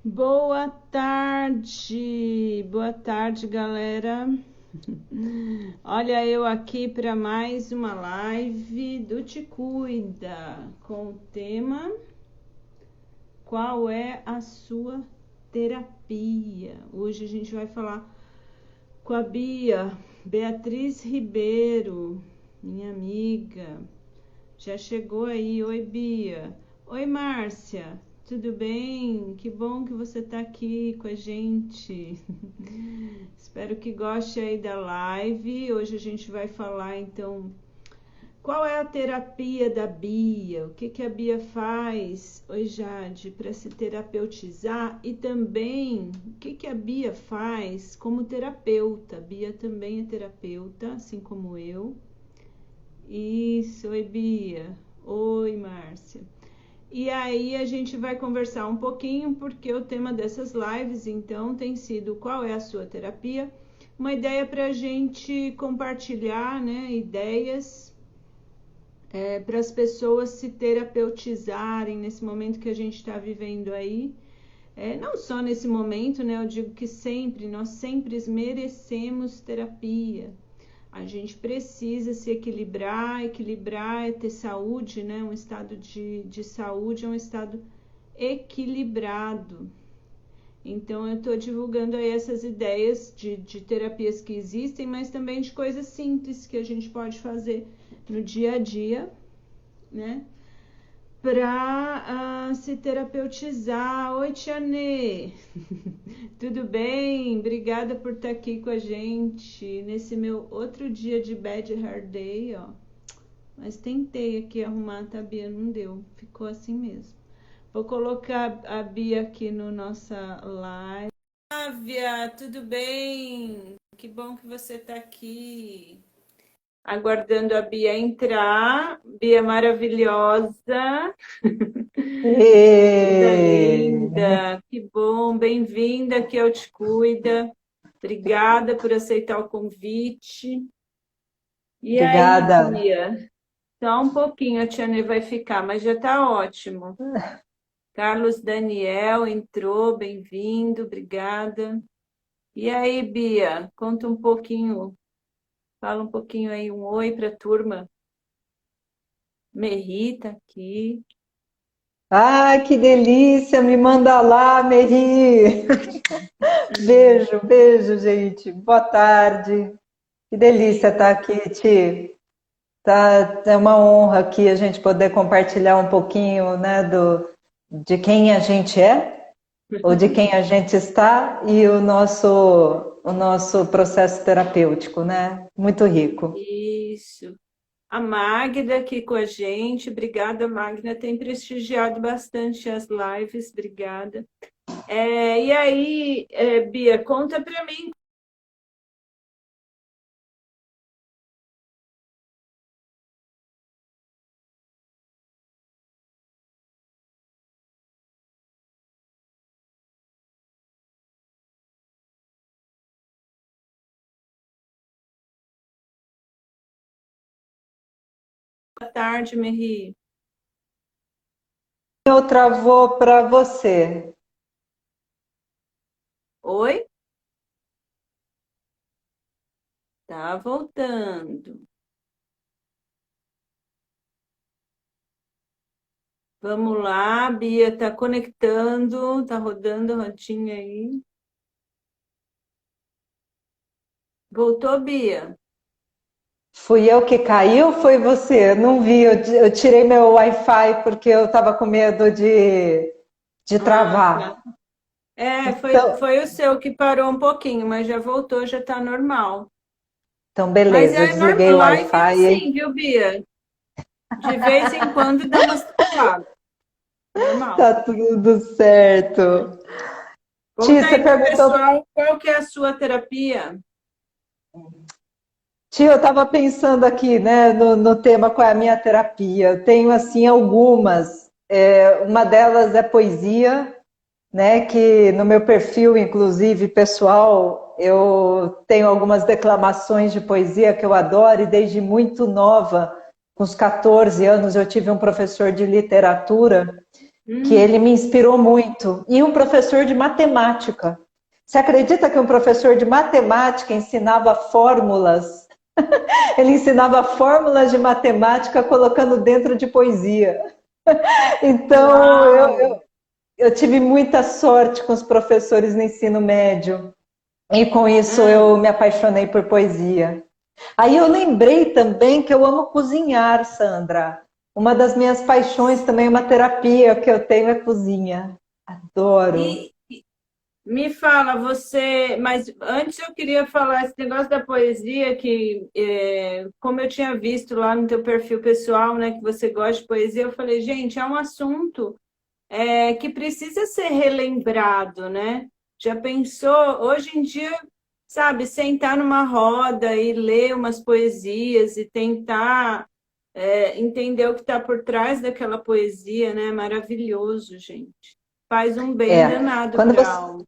Boa tarde, galera. Olha eu aqui para mais uma live do Te Cuida, com o tema Qual é a sua terapia? Hoje a gente vai falar com a Beatriz Ribeiro, minha amiga. Já chegou aí. Oi, Bia. Oi, Márcia. Tudo bem? Que bom que você está aqui com a gente. Espero que goste aí da live. Hoje a gente vai falar então qual é a terapia da Bia, o que a Bia faz, oi Jade, para se terapeutizar e também o que a Bia faz como terapeuta. A Bia também é terapeuta, assim como eu. Isso, oi Bia. Oi Márcia. E aí a gente vai conversar um pouquinho, porque o tema dessas lives, então, tem sido qual é a sua terapia? Uma ideia para a gente compartilhar, né, ideias para as pessoas se terapeutizarem nesse momento que a gente está vivendo aí. Não só nesse momento, né, eu digo que sempre, nós sempre merecemos terapia. A gente precisa se equilibrar é ter saúde, né? Um estado de saúde é um estado equilibrado. Então, eu estou divulgando aí essas ideias de terapias que existem, mas também de coisas simples que a gente pode fazer no dia a dia, né? Para se terapeutizar. Oi, Tiane! Tudo bem? Obrigada por estar aqui com a gente nesse meu outro dia de Bad Hair Day, ó. Mas tentei aqui arrumar, tá, Bia? Não deu. Ficou assim mesmo. Vou colocar a Bia aqui no nossa live. Flávia, tudo bem? Que bom que você tá aqui. Aguardando a Bia entrar. Bia maravilhosa. Coisa E... linda, que bom, bem-vinda aqui ao Te Cuida. Obrigada por aceitar o convite. E aí, Obrigada. Bia? Só um pouquinho a Tiane vai ficar, mas já está ótimo. Carlos Daniel entrou, bem-vindo, obrigada. E aí, Bia, conta um pouquinho, fala um pouquinho aí, um oi para a turma. Merri tá aqui. Ah, que delícia! Me manda lá, Meri. Beijo, beijo, gente. Boa tarde. Que delícia estar aqui, Ti. Tá, é uma honra aqui a gente poder compartilhar um pouquinho, né, de quem a gente é, ou de quem a gente está e o nosso processo terapêutico, né? Muito rico. Isso. A Magda aqui com a gente, obrigada, Magda, tem prestigiado bastante as lives, obrigada. E aí, Bia, conta para mim. Boa tarde, Merri. Eu travou para você. Oi? Tá voltando. Vamos lá, Bia, tá conectando, tá rodando a rodinha aí. Voltou, Bia? Fui eu que caí ou foi você? Não vi, eu tirei meu Wi-Fi porque eu estava com medo de Ah, travar. tá. Foi, Então, foi o seu que parou um pouquinho, mas já voltou, já tá normal. então Mas beleza, eu é desliguei o live é Wi-Fi. assim, viu, Bia? De vez em quando dá umas travadas. Normal. Tá tudo certo. Ti, Conta você aí pro perguntou. pessoal qual que é a sua terapia. Ti, eu estava pensando aqui, né, no tema qual é a minha terapia. Eu tenho assim algumas. Uma delas é poesia, né, que no meu perfil, inclusive pessoal, eu tenho algumas declamações de poesia que eu adoro e desde muito nova, com os 14 anos, eu tive um professor de literatura que ele me inspirou muito, e um professor de matemática. Você acredita que um professor de matemática ensinava fórmulas? Ele ensinava fórmulas de matemática colocando dentro de poesia. Então, Uau! eu tive muita sorte com os professores no ensino médio. E com isso Ah, eu me apaixonei por poesia. Aí eu lembrei também que eu amo cozinhar, Sandra. Uma das minhas paixões também, uma terapia que eu tenho é cozinha. Adoro. e me fala, você. Mas antes eu queria falar esse negócio da poesia, que como eu tinha visto lá no teu perfil pessoal, né, que você gosta de poesia, eu falei, gente, é um assunto que precisa ser relembrado, né? Já pensou? Hoje em dia, sabe, sentar numa roda e ler umas poesias e tentar entender o que está por trás daquela poesia, né? Maravilhoso, gente. Faz um bem É, danado quando para a você, alma.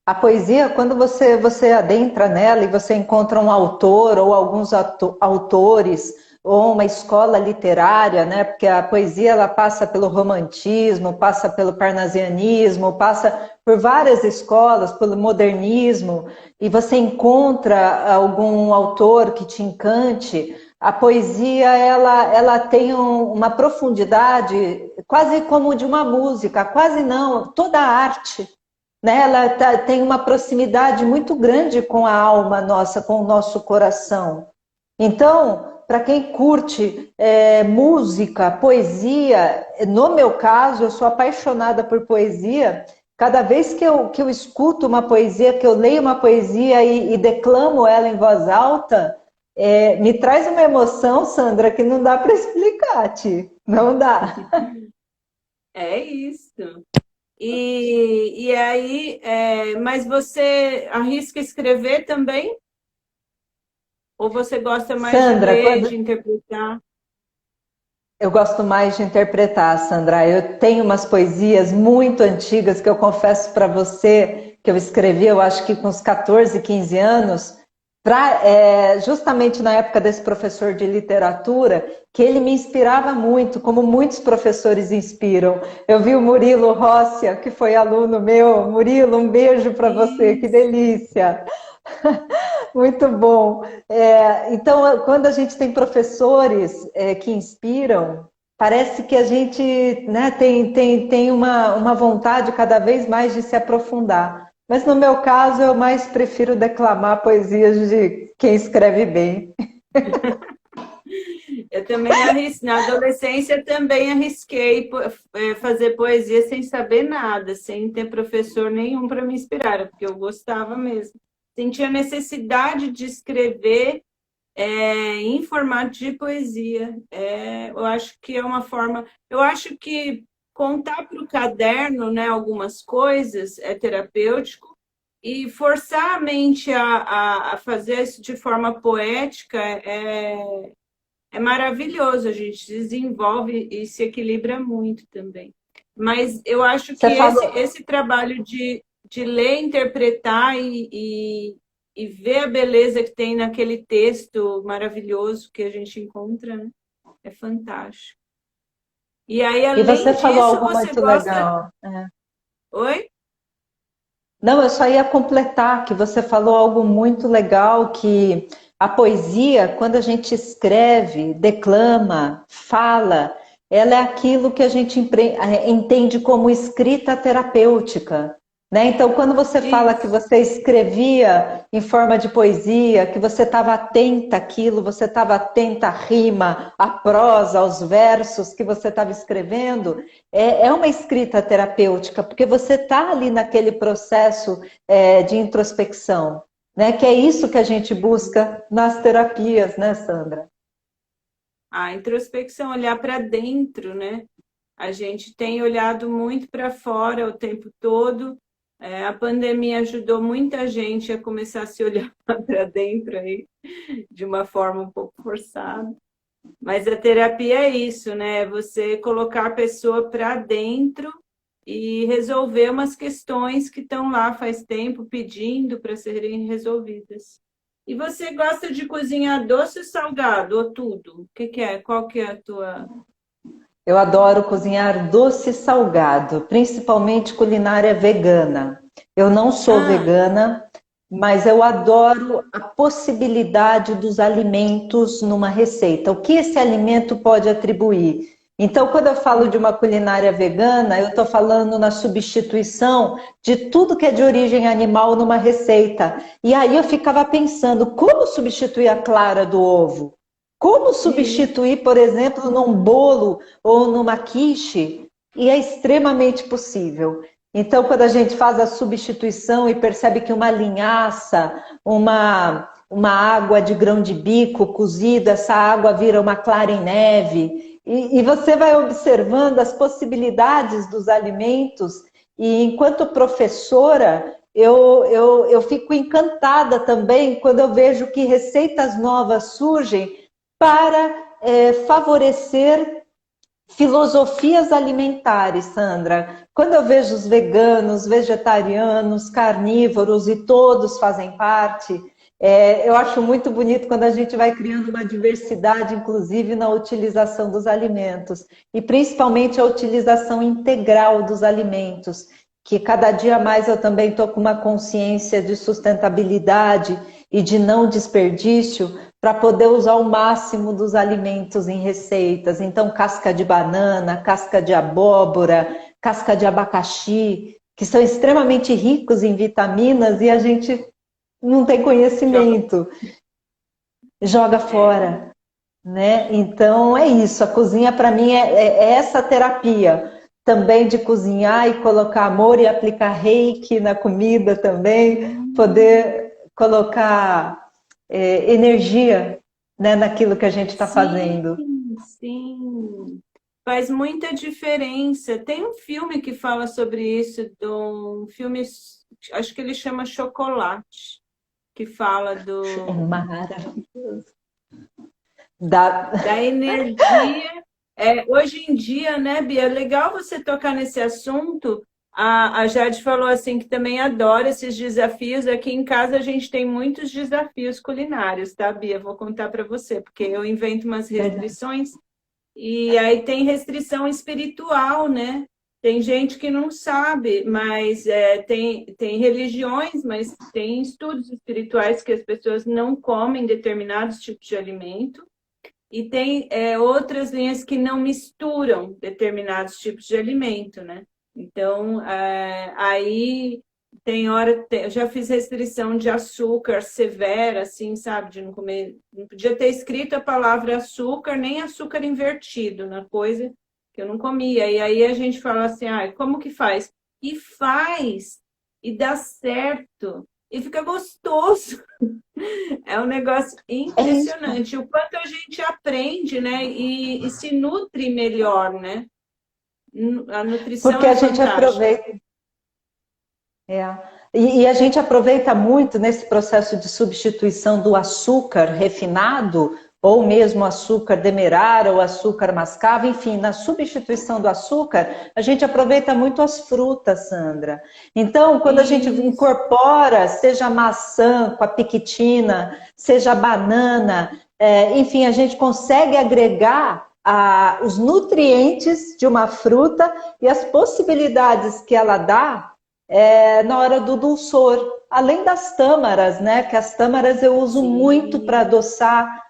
a poesia, quando você adentra nela e você encontra um autor ou alguns autores ou uma escola literária, né? Porque a poesia ela passa pelo romantismo, passa pelo parnasianismo, passa por várias escolas, pelo modernismo, e você encontra algum autor que te encante. A poesia ela tem uma profundidade quase como de uma música, quase não, toda a arte, né? Ela tem uma proximidade muito grande com a alma nossa, com o nosso coração. Então, para quem curte música, poesia, no meu caso, eu sou apaixonada por poesia. Cada vez que eu escuto uma poesia, que eu leio uma poesia e declamo ela em voz alta, me traz uma emoção, Sandra, que não dá para explicar, Ti. Não dá. É isso. E aí, mas você arrisca escrever também? Ou você gosta mais de Sandra, ler, quando, de interpretar? eu gosto mais de interpretar, Sandra. Eu tenho umas poesias muito antigas que eu confesso para você que eu escrevi, eu acho que com uns 14, 15 anos, justamente na época desse professor de literatura, que ele me inspirava muito, como muitos professores inspiram. Eu vi o Murilo Rossia, que foi aluno meu. Murilo, um beijo para você, que Isso. delícia! Muito bom. Então, quando a gente tem professores que inspiram, parece que a gente, né, tem uma vontade cada vez mais de se aprofundar. Mas no meu caso, eu mais prefiro declamar poesias de quem escreve bem. Eu também arrisquei, na adolescência também arrisquei fazer poesia sem saber nada, sem ter professor nenhum para me inspirar, porque eu gostava mesmo. Sentia necessidade de escrever em formato de poesia. Eu acho que é uma forma. Eu acho que contar para o caderno, né, algumas coisas é terapêutico e forçar a mente a fazer isso de forma poética é maravilhoso. A gente desenvolve e se equilibra muito também. Mas eu acho que Você falou, esse trabalho de ler, interpretar e ver a beleza que tem naquele texto maravilhoso que a gente encontra, né? É fantástico. E aí, e você além falou disso, algo você muito gosta. legal. Oi? Não, eu só ia completar que você falou algo muito legal, que a poesia, quando a gente escreve, declama, fala, ela é aquilo que a gente entende como escrita terapêutica. Né? Então, quando você fala que Isso. você escrevia em forma de poesia, que você estava atenta àquilo, você estava atenta à rima, à prosa, aos versos que você estava escrevendo, é uma escrita terapêutica, porque você está ali naquele processo de introspecção, né? Que é isso que a gente busca nas terapias, né, Sandra? A introspecção, olhar para dentro, né? A gente tem olhado muito para fora o tempo todo. A pandemia ajudou muita gente a começar a se olhar para dentro aí, de uma forma um pouco forçada. Mas a terapia é isso, né? Você colocar a pessoa para dentro e resolver umas questões que estão lá faz tempo pedindo para serem resolvidas. E você gosta de cozinhar doce ou salgado, ou tudo? O que é? Qual que é a tua... Eu adoro cozinhar doce e salgado, principalmente culinária vegana. Eu não sou Ah, vegana, mas eu adoro a possibilidade dos alimentos numa receita. O que esse alimento pode atribuir? Então, quando eu falo de uma culinária vegana, eu estou falando na substituição de tudo que é de origem animal numa receita. E aí eu ficava pensando, como substituir a clara do ovo? Como isso. substituir, por exemplo, num bolo ou numa quiche? E é extremamente possível. Então, quando a gente faz a substituição e percebe que uma linhaça, uma água de grão de bico cozida, essa água vira uma clara em neve, e você vai observando as possibilidades dos alimentos, e enquanto professora, eu fico encantada também quando eu vejo que receitas novas surgem para favorecer filosofias alimentares, Sandra. Quando eu vejo os veganos, vegetarianos, carnívoros e todos fazem parte, eu acho muito bonito quando a gente vai criando uma diversidade, inclusive na utilização dos alimentos, e principalmente a utilização integral dos alimentos, que cada dia mais eu também estou com uma consciência de sustentabilidade e de não desperdício, para poder usar o máximo dos alimentos em receitas. Então, casca de banana, casca de abóbora, casca de abacaxi, que são extremamente ricos em vitaminas e a gente não tem Joga. conhecimento, joga É, fora, né? Então, é isso. A cozinha, para mim, é essa terapia. Também de cozinhar e colocar amor e aplicar reiki na comida também, hum, poder colocar energia, né, naquilo que a gente está sim, fazendo. sim. Faz muita diferença. Tem um filme que fala sobre isso, de um filme, acho que ele chama Chocolate, que fala É maravilhoso. Dá... da energia. É, hoje em dia, né, Bia, é legal você tocar nesse assunto. A Jade falou assim que também adora esses desafios. Aqui em casa a gente tem muitos desafios culinários, tá, Bia? Vou contar para você, porque eu invento umas Verdade. restrições e aí tem restrição espiritual, né? Tem gente que não sabe, mas tem religiões, mas tem estudos espirituais que as pessoas não comem determinados tipos de alimento. E tem outras linhas que não misturam determinados tipos de alimento, né? Então, aí tem hora, eu já fiz restrição de açúcar severa, assim, sabe? De não comer, não podia ter escrito a palavra açúcar, nem açúcar invertido na coisa que eu não comia. E aí a gente fala assim, ah, como que faz? E faz, e dá certo, e fica gostoso. É um negócio É isso. impressionante. O quanto a gente aprende, né? E se nutre melhor, né? A nutrição Porque é a gente fantástica. aproveita. É. E a gente aproveita muito nesse processo de substituição do açúcar refinado, ou mesmo açúcar demerara, ou açúcar mascavo, enfim, na substituição do açúcar, a gente aproveita muito as frutas, Sandra. Então, quando a gente Isso. incorpora, seja maçã com a piquitina, seja banana, enfim, a gente consegue agregar os nutrientes de uma fruta e as possibilidades que ela dá na hora do dulçor. Além das tâmaras, né? Que as tâmaras eu uso muito para Sim. adoçar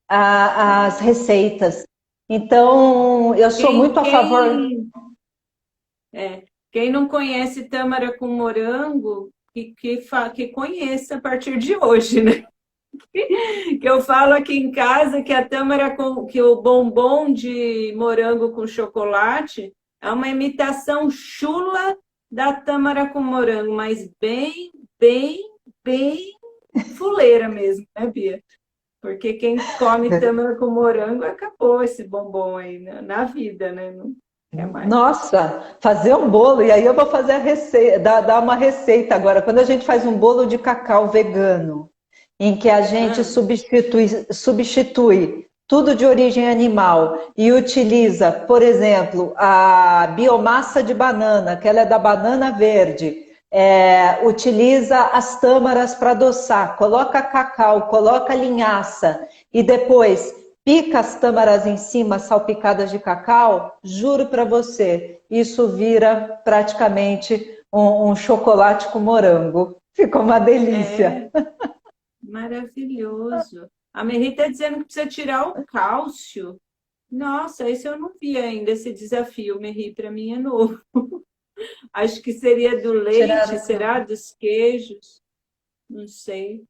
as receitas. Então, eu sou Quem, muito a favor. quem, quem não conhece tâmara com morango, que conheça a partir de hoje, né? Que eu falo aqui em casa que a tâmara com que o bombom de morango com chocolate é uma imitação chula da tâmara com morango, mas bem, bem, bem fuleira mesmo, né, Bia? Porque quem come tâmara com morango acabou esse bombom aí na vida, né? Não quer mais. Nossa, fazer um bolo, e aí eu vou fazer a receita, dar uma receita agora. Quando a gente faz um bolo de cacau vegano, em que a gente Ah, substitui tudo de origem animal e utiliza, por exemplo, a biomassa de banana, que ela é da banana verde, utiliza as tâmaras para adoçar, coloca cacau, coloca linhaça e depois pica as tâmaras em cima, salpicadas de cacau, juro para você, isso vira praticamente um chocolate com morango. Ficou uma delícia. É, maravilhoso. A Merri está dizendo que precisa tirar o cálcio. Nossa, esse eu não vi ainda, esse desafio, Merri, para mim é novo. Acho que seria do Tirar leite, o será? Dos queijos? Não sei.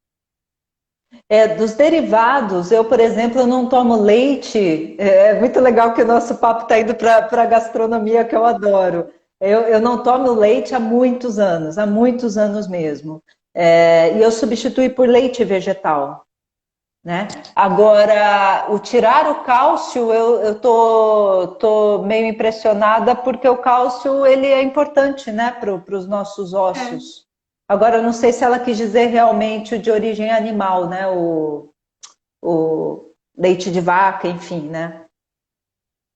Dos derivados, eu, por exemplo, eu não tomo leite. É muito legal que o nosso papo está indo para a gastronomia, que eu adoro. Eu não tomo leite há muitos anos mesmo. E eu substituí por leite vegetal, né? Agora, o tirar o cálcio, eu tô meio impressionada porque o cálcio ele é importante, né, para os nossos É. ossos. Agora, eu não sei se ela quis dizer realmente o de origem animal, né, o leite de vaca, enfim, né?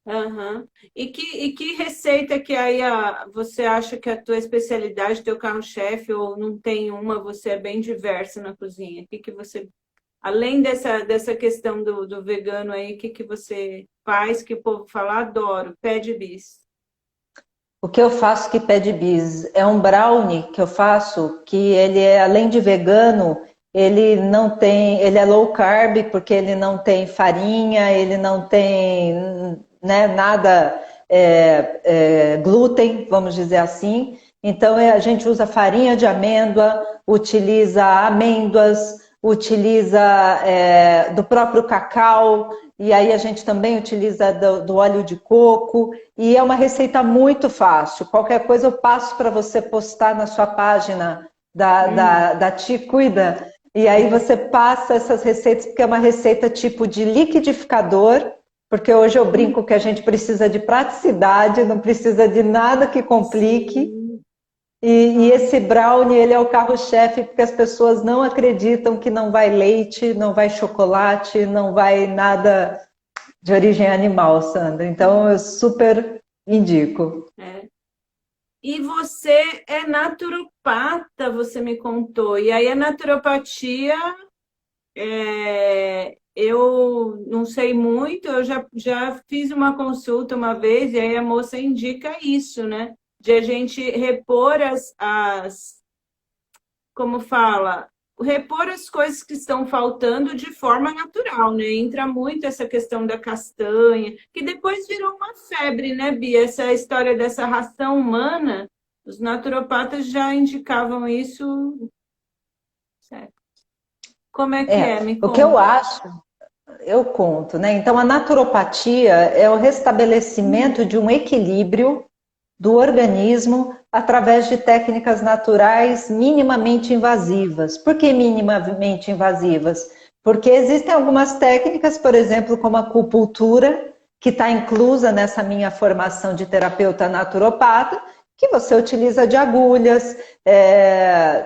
Aham. E que receita que aí você acha que é a tua especialidade, teu carro-chefe, ou não tem uma, você é bem diversa na cozinha? O que que você, além dessa questão do vegano aí, o que que você faz que o povo fala, adoro, pé de bis. O que eu faço que pede bis é um brownie que eu faço que ele é além de vegano, ele não tem, ele é low carb porque ele não tem farinha, ele não tem, né, nada glúten, vamos dizer assim. Então a gente usa farinha de amêndoa, utiliza amêndoas, utiliza do próprio cacau e aí a gente também utiliza do óleo de coco. E é uma receita muito fácil. Qualquer coisa eu passo para você postar na sua página da Ti Cuida. E aí você passa essas receitas, porque é uma receita tipo de liquidificador, porque hoje eu brinco que a gente precisa de praticidade, não precisa de nada que complique. Sim. E esse brownie, ele é o carro-chefe, porque as pessoas não acreditam que não vai leite, não vai chocolate, não vai nada de origem animal, Sandra. Então, eu super indico. É. E você é naturopata, você me contou. E aí a naturopatia, eu não sei muito, eu já fiz uma consulta uma vez, e aí a moça indica isso, né? De a gente repor como fala, repor as coisas que estão faltando de forma natural, né? Entra muito essa questão da castanha, que depois virou uma febre, né, Bia? Essa história dessa ração humana, os naturopatas já indicavam isso, certo? Como é que é? Me O que eu conta. acho, eu conto, né? Então, a naturopatia é o restabelecimento de um equilíbrio do organismo através de técnicas naturais minimamente invasivas. Por que minimamente invasivas? Porque existem algumas técnicas, por exemplo, como a acupuntura, que está inclusa nessa minha formação de terapeuta naturopata, que você utiliza de agulhas.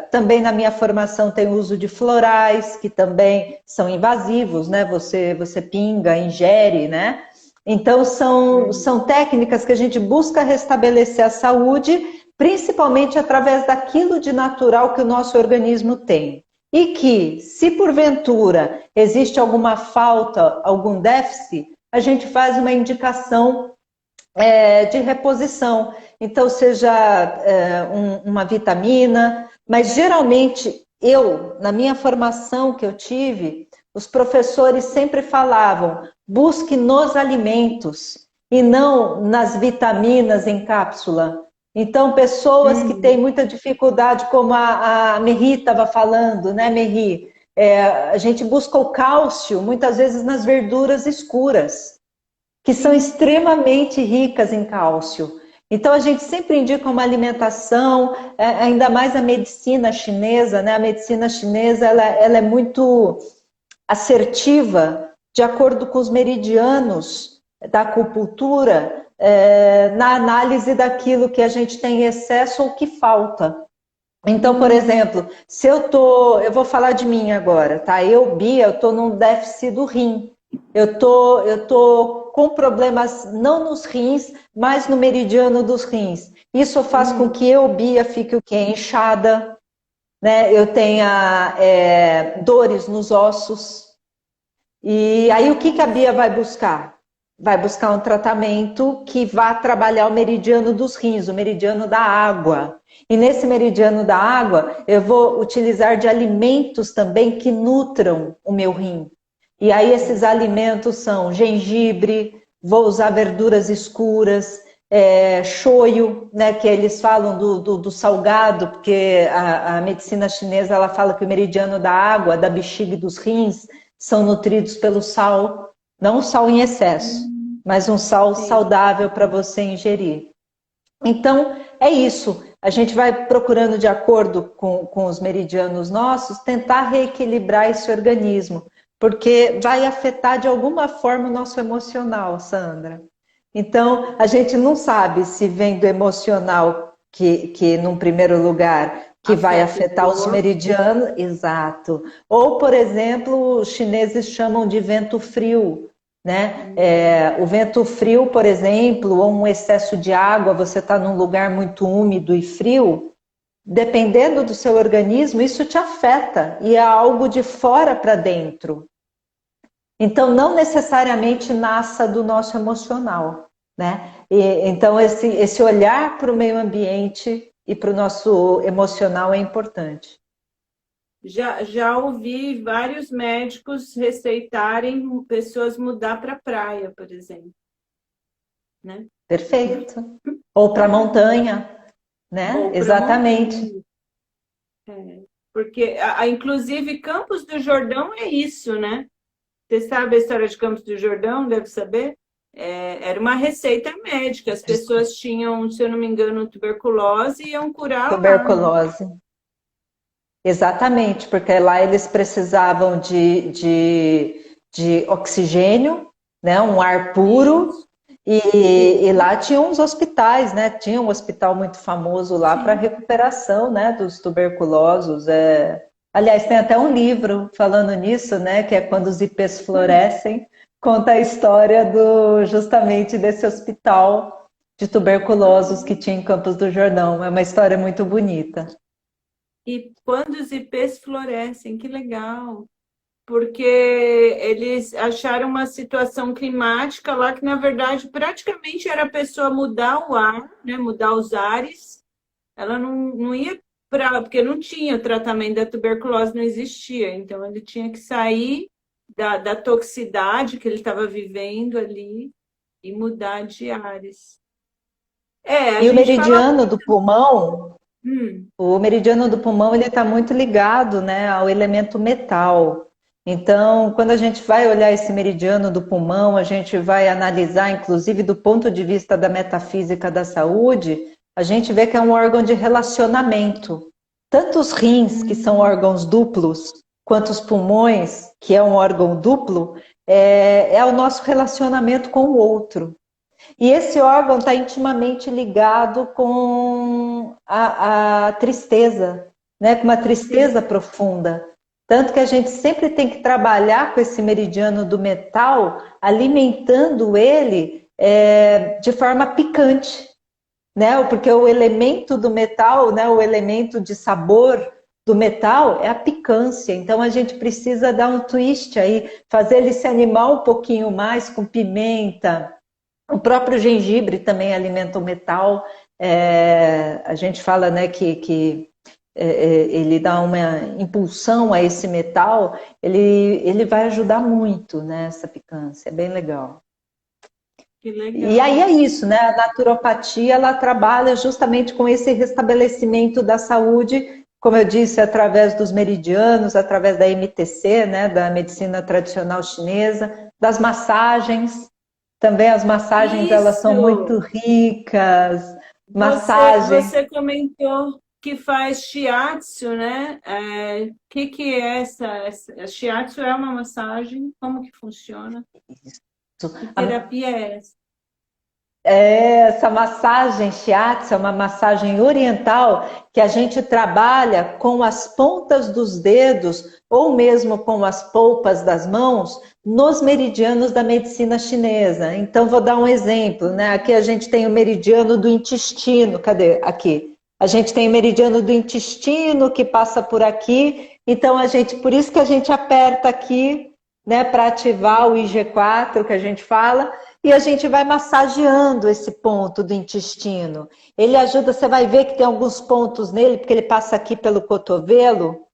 Também na minha formação tem o uso de florais, que também são invasivos, né? Você pinga, ingere, né? Então, são técnicas que a gente busca restabelecer a saúde, principalmente através daquilo de natural que o nosso organismo tem. E que, se porventura existe alguma falta, algum déficit, a gente faz uma indicação de reposição. Então, seja uma vitamina, mas geralmente na minha formação que eu tive, os professores sempre falavam: busque nos alimentos e não nas vitaminas em cápsula. Então, pessoas que têm muita dificuldade, como a Merri estava falando, né, Merri? A gente busca o cálcio muitas vezes nas verduras escuras, que são extremamente ricas em cálcio. Então, a gente sempre indica uma alimentação, ainda mais a medicina chinesa, né? A medicina chinesa ela é muito assertiva, de acordo com os meridianos da acupuntura, na análise daquilo que a gente tem em excesso ou que falta. Então, por exemplo, se eu vou falar de mim agora, tá? Bia, eu tô num déficit do rim. Eu tô com problemas não nos rins, mas no meridiano dos rins. Isso faz com que Bia, fique o quê? Inchada, né? Eu tenha dores nos ossos. E aí o que a Bia vai buscar? Vai buscar um tratamento que vá trabalhar o meridiano dos rins, o meridiano da água. E nesse meridiano da água, eu vou utilizar de alimentos também que nutram o meu rim. E aí esses alimentos são gengibre, vou usar verduras escuras, shoyu, né, que eles falam do salgado, porque a medicina chinesa ela fala que o meridiano da água, da bexiga e dos rins são nutridos pelo sal, não o sal em excesso, mas um sal saudável para você ingerir. Então, é isso. A gente vai procurando, de acordo com os meridianos nossos, tentar reequilibrar esse organismo, porque vai afetar de alguma forma o nosso emocional, Sandra. Então, a gente não sabe se vem do emocional, que num primeiro lugar, que vai afetar os meridianos, exato. Ou, por exemplo, os chineses chamam de vento frio, né? O vento frio, por exemplo, ou um excesso de água, você está num lugar muito úmido e frio, dependendo do seu organismo, isso te afeta e é algo de fora para dentro. Então, não necessariamente nasça do nosso emocional, né? Então, esse olhar para o meio ambiente e para o nosso emocional é importante. Já ouvi vários médicos receitarem pessoas mudar para a praia, por exemplo. Né? Perfeito. Ou para a montanha, né? Exatamente. Montanha. Porque, inclusive, Campos do Jordão é isso, né? Você sabe a história de Campos do Jordão? Deve saber? Era uma receita médica. As pessoas tinham, se eu não me engano, tuberculose e iam curar tuberculose. Lá. Exatamente, porque lá eles precisavam de oxigênio, né? Um ar puro. E lá tinha uns hospitais, né? Tinha um hospital muito famoso lá para recuperação, né, dos tuberculosos. Aliás, tem até um livro falando nisso, né? Que é Quando os Ipês Florescem, conta a história justamente desse hospital de tuberculosos que tinha em Campos do Jordão. É uma história muito bonita. E quando os ipês florescem, que legal! Porque eles acharam uma situação climática lá que, na verdade, praticamente era a pessoa mudar o ar, né, mudar os ares. Ela não ia para... Porque não tinha o tratamento da tuberculose, não existia. Então, ele tinha que sair da toxicidade que ele estava vivendo ali e mudar de ares. E o meridiano do pulmão... O meridiano do pulmão ele está muito ligado, né, ao elemento metal. Então, quando a gente vai olhar esse meridiano do pulmão, a gente vai analisar, inclusive do ponto de vista da metafísica da saúde, a gente vê que é um órgão de relacionamento. Tanto os rins, que são órgãos duplos, quanto os pulmões, que é um órgão duplo, é o nosso relacionamento com o outro. E esse órgão está intimamente ligado com a tristeza, né? Com uma tristeza profunda. Tanto que a gente sempre tem que trabalhar com esse meridiano do metal, alimentando ele de forma picante, né? Porque o elemento do metal, né? O elemento de sabor do metal é a picância. Então a gente precisa dar um twist aí, fazer ele se animar um pouquinho mais com pimenta. O próprio gengibre também alimenta o metal. A gente fala, né, que ele dá uma impulsão a esse metal, ele vai ajudar muito nessa picância, é bem legal. Que legal. E aí é isso, né? A naturopatia ela trabalha justamente com esse restabelecimento da saúde, como eu disse, através dos meridianos, através da MTC, né, da medicina tradicional chinesa, das massagens. Também as massagens elas são muito ricas. Massagens. Você comentou que faz shiatsu, né? Que é essa? Shiatsu é uma massagem? Como que funciona? Isso. Que terapia é essa? Essa massagem shiatsu é uma massagem oriental que a gente trabalha com as pontas dos dedos ou mesmo com as polpas das mãos nos meridianos da medicina chinesa. Então vou dar um exemplo, né? Aqui a gente tem o meridiano do intestino, cadê? Aqui. A gente tem o meridiano do intestino que passa por aqui, então por isso que a gente aperta aqui né, para ativar o IG4 que a gente fala, e a gente vai massageando esse ponto do intestino. Ele ajuda, você vai ver que tem alguns pontos nele, porque ele passa aqui pelo cotovelo,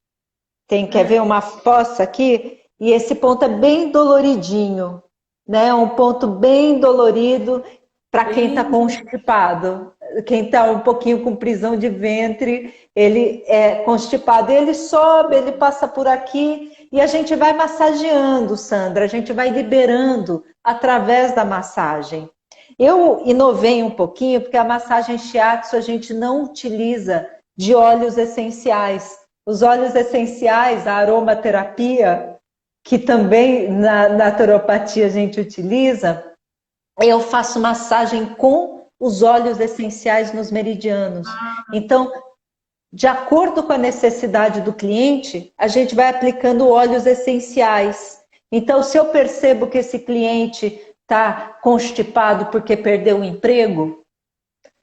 quer ver uma fossa aqui? E esse ponto é bem doloridinho, né? Um ponto bem dolorido para quem está constipado. Quem está um pouquinho com prisão de ventre, ele é constipado. Ele sobe, ele passa por aqui e a gente vai massageando, Sandra. A gente vai liberando através da massagem. Eu inovei um pouquinho, porque a massagem shiatsu a gente não utiliza de óleos essenciais. Os óleos essenciais, a aromaterapia, que também na naturopatia a gente utiliza, eu faço massagem com os óleos essenciais nos meridianos. Então, de acordo com a necessidade do cliente, a gente vai aplicando óleos essenciais. Então, se eu percebo que esse cliente está constipado porque perdeu o emprego,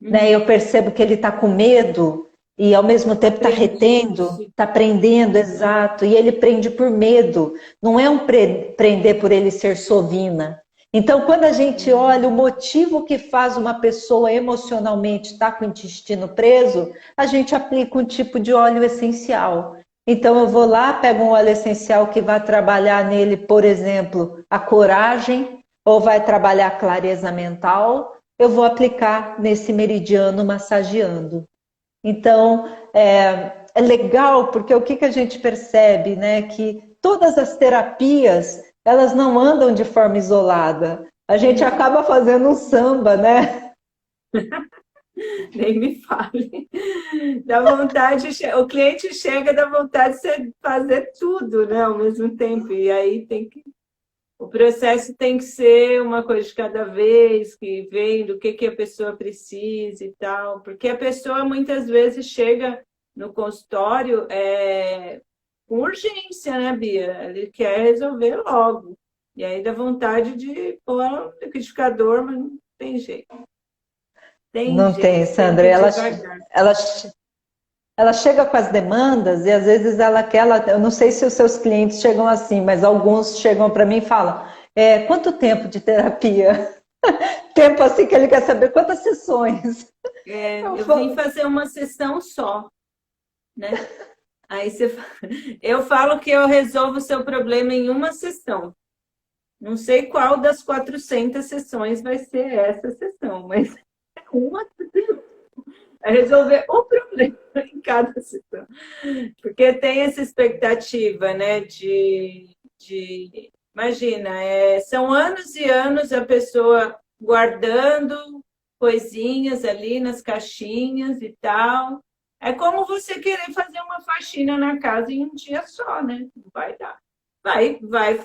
né, eu percebo que ele está com medo e ao mesmo tempo está retendo, está prendendo, exato, e ele prende por medo, não é um prender por ele ser sovina. Então, quando a gente olha o motivo que faz uma pessoa emocionalmente estar com o intestino preso, a gente aplica um tipo de óleo essencial. Então, eu vou lá, pego um óleo essencial que vai trabalhar nele, por exemplo, a coragem, ou vai trabalhar a clareza mental, eu vou aplicar nesse meridiano massageando. Então, é legal, porque o que a gente percebe, né? Que todas as terapias, elas não andam de forma isolada. A gente acaba fazendo um samba, né? Nem me fale. Dá vontade, o cliente chega, dá vontade de você fazer tudo, né, ao mesmo tempo. E aí o processo tem que ser uma coisa de cada vez, que vem do que a pessoa precisa e tal. Porque a pessoa muitas vezes chega no consultório com urgência, né, Bia? Ele quer resolver logo. E aí dá vontade de pôr um liquidificador, mas não tem jeito. Não tem, Sandra. Ela chega com as demandas e às vezes eu não sei se os seus clientes chegam assim, mas alguns chegam para mim e falam, quanto tempo de terapia? Tempo assim que ele quer saber quantas sessões. Eu vim fazer uma sessão só, né? Aí eu falo que eu resolvo o seu problema em uma sessão. Não sei qual das 400 sessões vai ser essa sessão, mas é uma sessão. É resolver o problema em cada sessão. Porque tem essa expectativa, né, imagina, são anos e anos a pessoa guardando coisinhas ali nas caixinhas e tal. É como você querer fazer uma faxina na casa em um dia só, né? Não vai dar.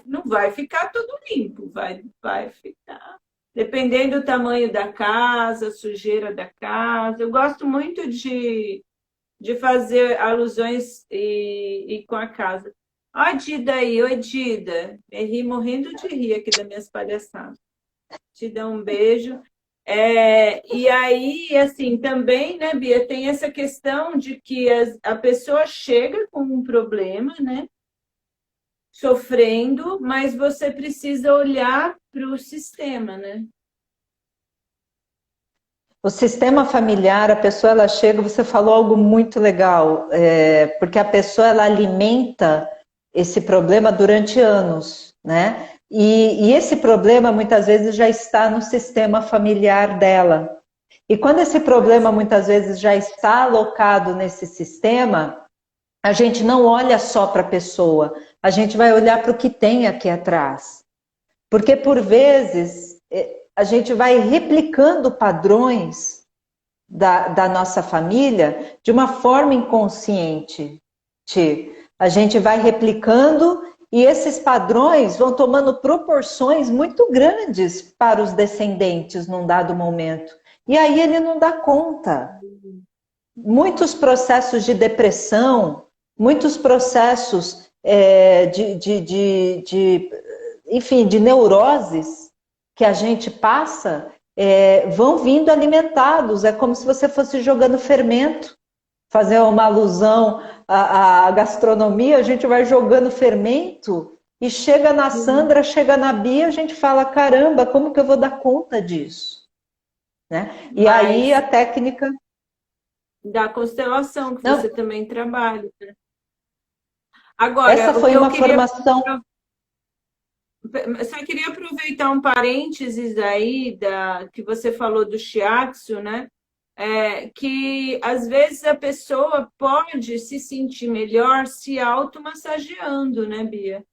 Não vai ficar tudo limpo, vai ficar. Dependendo do tamanho da casa, sujeira da casa. Eu gosto muito de fazer alusões e com a casa. Ó a Dida aí, oi Dida. Me ri morrendo de rir aqui das minhas palhaçadas. Te dá um beijo. E aí, assim, também, né, Bia, tem essa questão de que a pessoa chega com um problema, né? Sofrendo, mas você precisa olhar para o sistema, né? O sistema familiar, a pessoa ela chega, você falou algo muito legal, porque a pessoa ela alimenta esse problema durante anos, né? E esse problema muitas vezes já está no sistema familiar dela. E quando esse problema muitas vezes já está alocado nesse sistema, a gente não olha só para a pessoa, a gente vai olhar para o que tem aqui atrás. Porque por vezes a gente vai replicando padrões da nossa família de uma forma inconsciente. A gente vai replicando e esses padrões vão tomando proporções muito grandes para os descendentes num dado momento. E aí ele não dá conta. Muitos processos de depressão, muitos processos enfim, de neuroses que a gente passa, vão vindo alimentados. É como se você fosse jogando fermento. Fazer uma alusão à gastronomia, a gente vai jogando fermento e chega na Sandra, chega na Bia, a gente fala, caramba, como que eu vou dar conta disso? Né? E aí a técnica... Da constelação, que Não, você também trabalha, né? Agora, essa o que foi eu uma queria... formação... Só queria aproveitar um parênteses aí que você falou do shiatsu, né? Que às vezes a pessoa pode se sentir melhor se automassageando, né, Bia?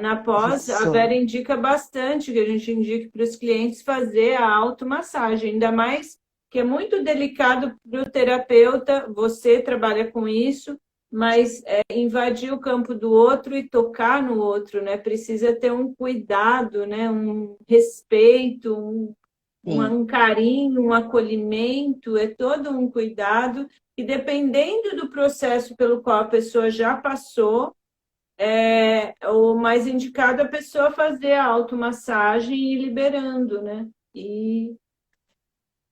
Na pós, a Isso. Vera indica bastante que a gente indique para os clientes fazer a automassagem, ainda mais que é muito delicado para o terapeuta, você trabalha com isso, mas invadir o campo do outro e tocar no outro, né? Precisa ter um cuidado, né? Um respeito, Sim. um carinho, um acolhimento, é todo um cuidado, e dependendo do processo pelo qual a pessoa já passou, o mais indicado é a pessoa fazer a automassagem e ir liberando, né? E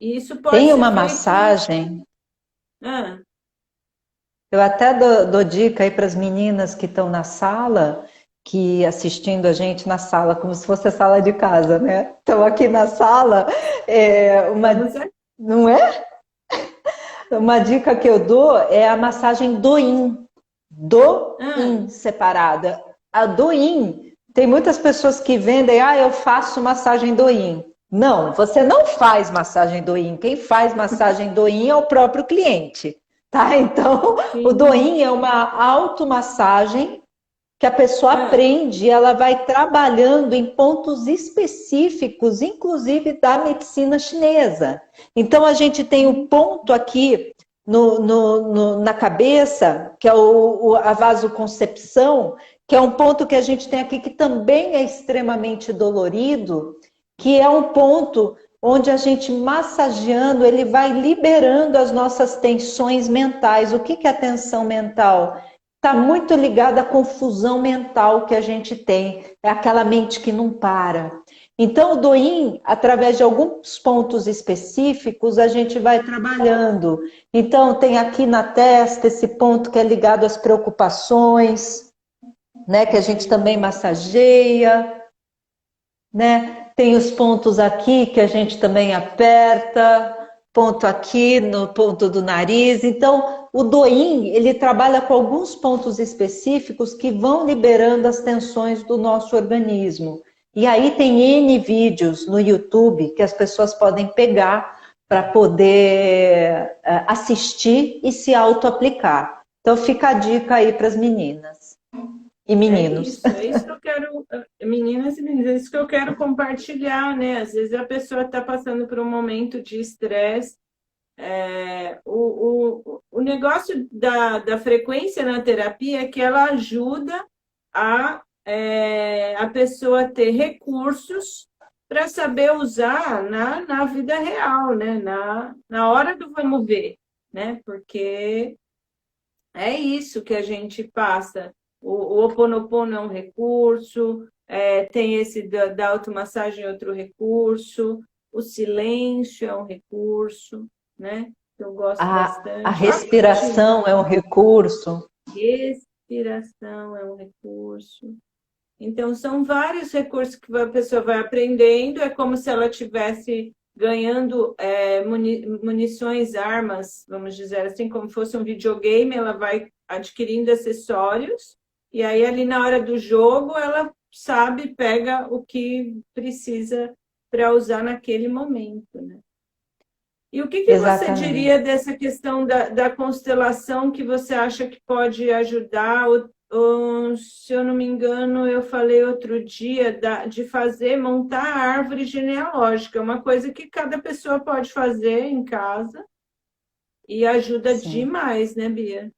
isso pode Tem ser uma feito. massagem, Ah, eu até dou dica aí para as meninas que estão na sala, que assistindo a gente na sala, como se fosse a sala de casa, né? Estão aqui na sala, vamos aqui. não é? Uma dica que eu dou é a massagem do yin. Do Ah, in separada. A do in, tem muitas pessoas que vendem, eu faço massagem do in. Não, você não faz massagem do in. Quem faz massagem do in é o próprio cliente, tá? Então, o do sim. in é uma automassagem que a pessoa Ah, aprende, ela vai trabalhando em pontos específicos, inclusive da medicina chinesa. Então, a gente tem um ponto aqui na cabeça, que é a vasoconcepção, que é um ponto que a gente tem aqui que também é extremamente dolorido, que é um ponto onde a gente massageando, ele vai liberando as nossas tensões mentais. O que é a tensão mental? Está muito ligada à confusão mental que a gente tem, é aquela mente que não para. Então, o Douyin, através de alguns pontos específicos, a gente vai trabalhando. Então, tem aqui na testa esse ponto que é ligado às preocupações, né, que a gente também massageia, né? Tem os pontos aqui que a gente também aperta, ponto aqui no ponto do nariz. Então, o Douyin, ele trabalha com alguns pontos específicos que vão liberando as tensões do nosso organismo. E aí tem N vídeos no YouTube que as pessoas podem pegar para poder assistir e se auto-aplicar. Então fica a dica aí para as meninas e meninos. é isso que eu quero, meninas e meninos, é isso que eu quero compartilhar, né? Às vezes a pessoa está passando por um momento de estresse. O negócio da frequência na terapia é que ela ajuda a pessoa ter recursos para saber usar na vida real, né? Na hora do vamos ver, né? Porque é isso que a gente passa. O Ho'oponopono é um recurso, tem esse da automassagem outro recurso, o silêncio é um recurso, né? Que eu gosto A bastante. Ó, Cleitinho, respiração é um recurso. respiração é um recurso. Então, são vários recursos que a pessoa vai aprendendo, é como se ela tivesse ganhando munições, armas, vamos dizer assim, como fosse um videogame, ela vai adquirindo acessórios, e aí ali na hora do jogo ela sabe, pega o que precisa para usar naquele momento, né? E o que você Exatamente. diria dessa questão da constelação que você acha que pode ajudar? Se eu não me engano, eu falei outro dia de montar a árvore genealógica, uma coisa que cada pessoa pode fazer em casa e ajuda Sim. demais, né, Bia?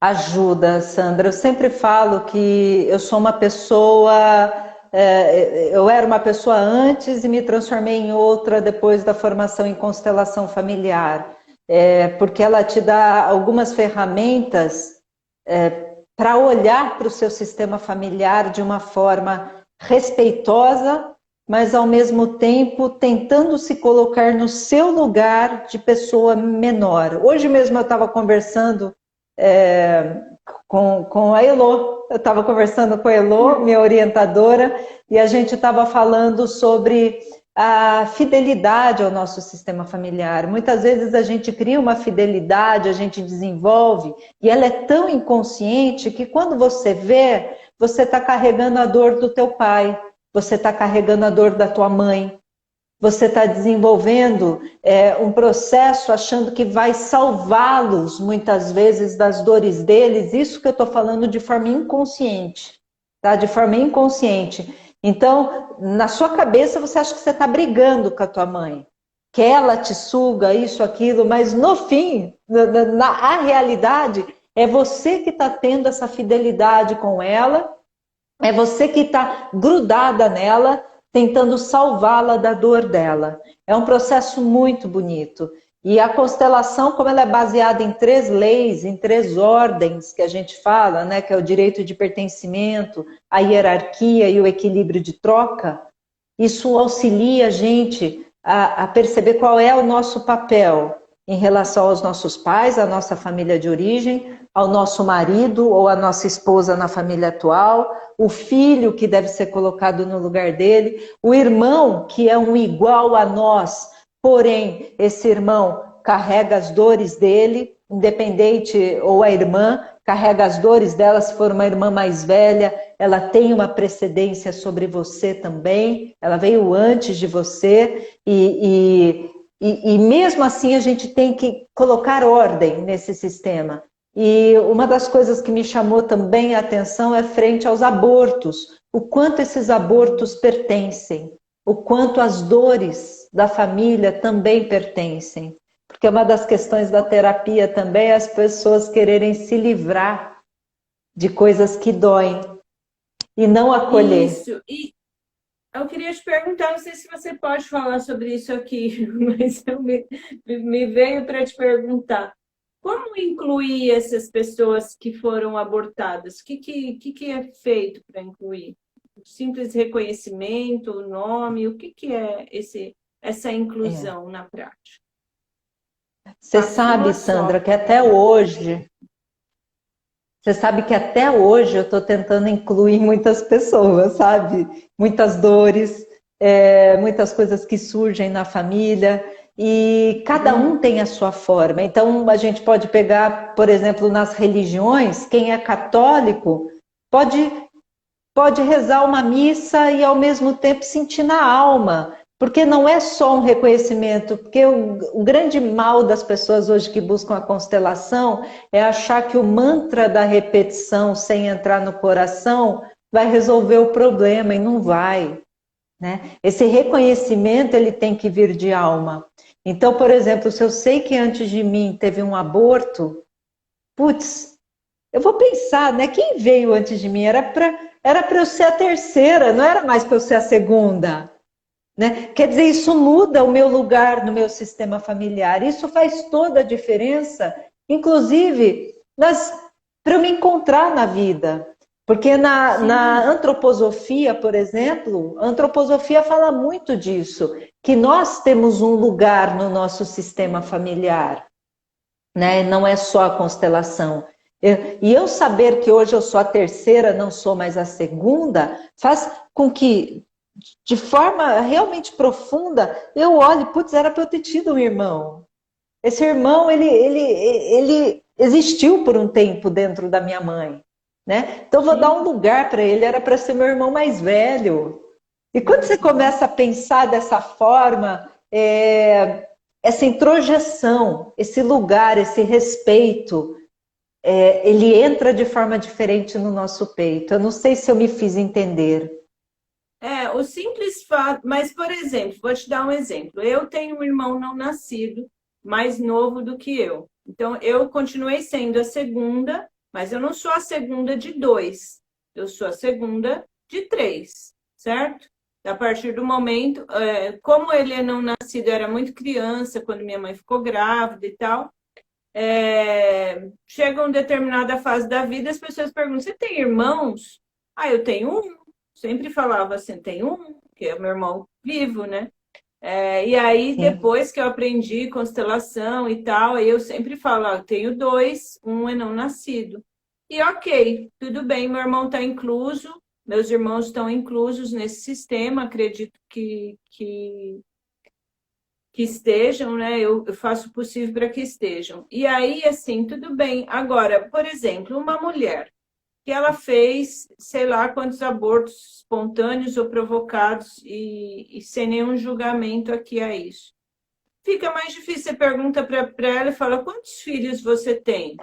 Ajuda, Sandra. Eu sempre falo que eu sou uma pessoa, eu era uma pessoa antes e me transformei em outra depois da formação em constelação familiar, porque ela te dá algumas ferramentas para olhar para o seu sistema familiar de uma forma respeitosa, mas ao mesmo tempo tentando se colocar no seu lugar de pessoa menor. Hoje mesmo eu estava conversando com a Elô. Eu estava conversando com a Elô, minha orientadora, e a gente estava falando sobre a fidelidade ao nosso sistema familiar. Muitas vezes a gente cria uma fidelidade, a gente desenvolve, e ela é tão inconsciente que quando você vê, você está carregando a dor do teu pai, você está carregando a dor da tua mãe, você está desenvolvendo um processo achando que vai salvá-los, muitas vezes, das dores deles. Isso que eu estou falando de forma inconsciente, tá? De forma inconsciente. Então, na sua cabeça, você acha que você está brigando com a tua mãe, que ela te suga, isso, aquilo, mas no fim, a realidade, é você que está tendo essa fidelidade com ela, é você que está grudada nela, tentando salvá-la da dor dela. É um processo muito bonito. E a constelação, como ela é baseada em 3 leis, em 3 ordens que a gente fala, né, que é o direito de pertencimento, a hierarquia e o equilíbrio de troca, isso auxilia a gente a perceber qual é o nosso papel em relação aos nossos pais, à nossa família de origem, ao nosso marido ou à nossa esposa na família atual, o filho que deve ser colocado no lugar dele, o irmão que é um igual a nós, porém esse irmão carrega as dores dele, independente, ou a irmã carrega as dores dela, se for uma irmã mais velha, ela tem uma precedência sobre você também, ela veio antes de você, e mesmo assim a gente tem que colocar ordem nesse sistema. E uma das coisas que me chamou também a atenção é frente aos abortos, o quanto esses abortos pertencem, o quanto as dores da família também pertencem. Porque uma das questões da terapia também é as pessoas quererem se livrar de coisas que doem e não acolher. Isso, e eu queria te perguntar, não sei se você pode falar sobre isso aqui, mas me veio para te perguntar. Como incluir essas pessoas que foram abortadas? O que é feito para incluir? Simples reconhecimento, o nome, o que é essa inclusão na prática? Você sabe, Sandra, que até hoje, você sabe que até hoje eu estou tentando incluir muitas pessoas, sabe? Muitas dores, muitas coisas que surgem na família, e cada um tem a sua forma. Então a gente pode pegar, por exemplo, nas religiões, quem é católico pode rezar uma missa e ao mesmo tempo sentir na alma. Porque não é só um reconhecimento, porque o grande mal das pessoas hoje que buscam a constelação é achar que o mantra da repetição sem entrar no coração vai resolver o problema, e não vai, né? Esse reconhecimento ele tem que vir de alma. Então, por exemplo, se eu sei que antes de mim teve um aborto, putz, eu vou pensar, né? Quem veio antes de mim? Era para eu ser a terceira, não era mais para eu ser a segunda. Né? Quer dizer, isso muda o meu lugar no meu sistema familiar. Isso faz toda a diferença, inclusive para eu me encontrar na vida. Porque na antroposofia, por exemplo, a antroposofia fala muito disso, que nós temos um lugar no nosso sistema familiar, né? Não é só a constelação. E eu saber que hoje eu sou a terceira, não sou mais a segunda, faz com que, de forma realmente profunda, eu olho, putz, era para eu ter tido um irmão. Esse irmão, ele existiu por um tempo dentro da minha mãe, né? Então vou dar um lugar para ele, era para ser meu irmão mais velho. E quando você começa a pensar dessa forma, essa introjeção, esse lugar, esse respeito, ele entra de forma diferente no nosso peito. Eu não sei se eu me fiz entender. O simples fato, mas, por exemplo, vou te dar um exemplo. Eu tenho um irmão não nascido, mais novo do que eu. Então, eu continuei sendo a segunda, mas eu não sou a segunda de 2. Eu sou a segunda de 3, certo? A partir do momento, como ele é não nascido, eu era muito criança, quando minha mãe ficou grávida e tal, chega uma determinada fase da vida, as pessoas perguntam, você tem irmãos? Ah, eu tenho um. Sempre falava assim, tem um, que é o meu irmão vivo, né? E aí, depois que eu aprendi constelação e tal, aí eu sempre falo, eu tenho 2, um é não nascido. E ok, tudo bem, meu irmão está incluso, meus irmãos estão inclusos nesse sistema, acredito que estejam, né? Eu faço o possível para que estejam. E aí, assim, tudo bem. Agora, por exemplo, uma mulher que ela fez, sei lá, quantos abortos espontâneos ou provocados e sem nenhum julgamento aqui a isso. Fica mais difícil, você pergunta para ela e fala, quantos filhos você tem?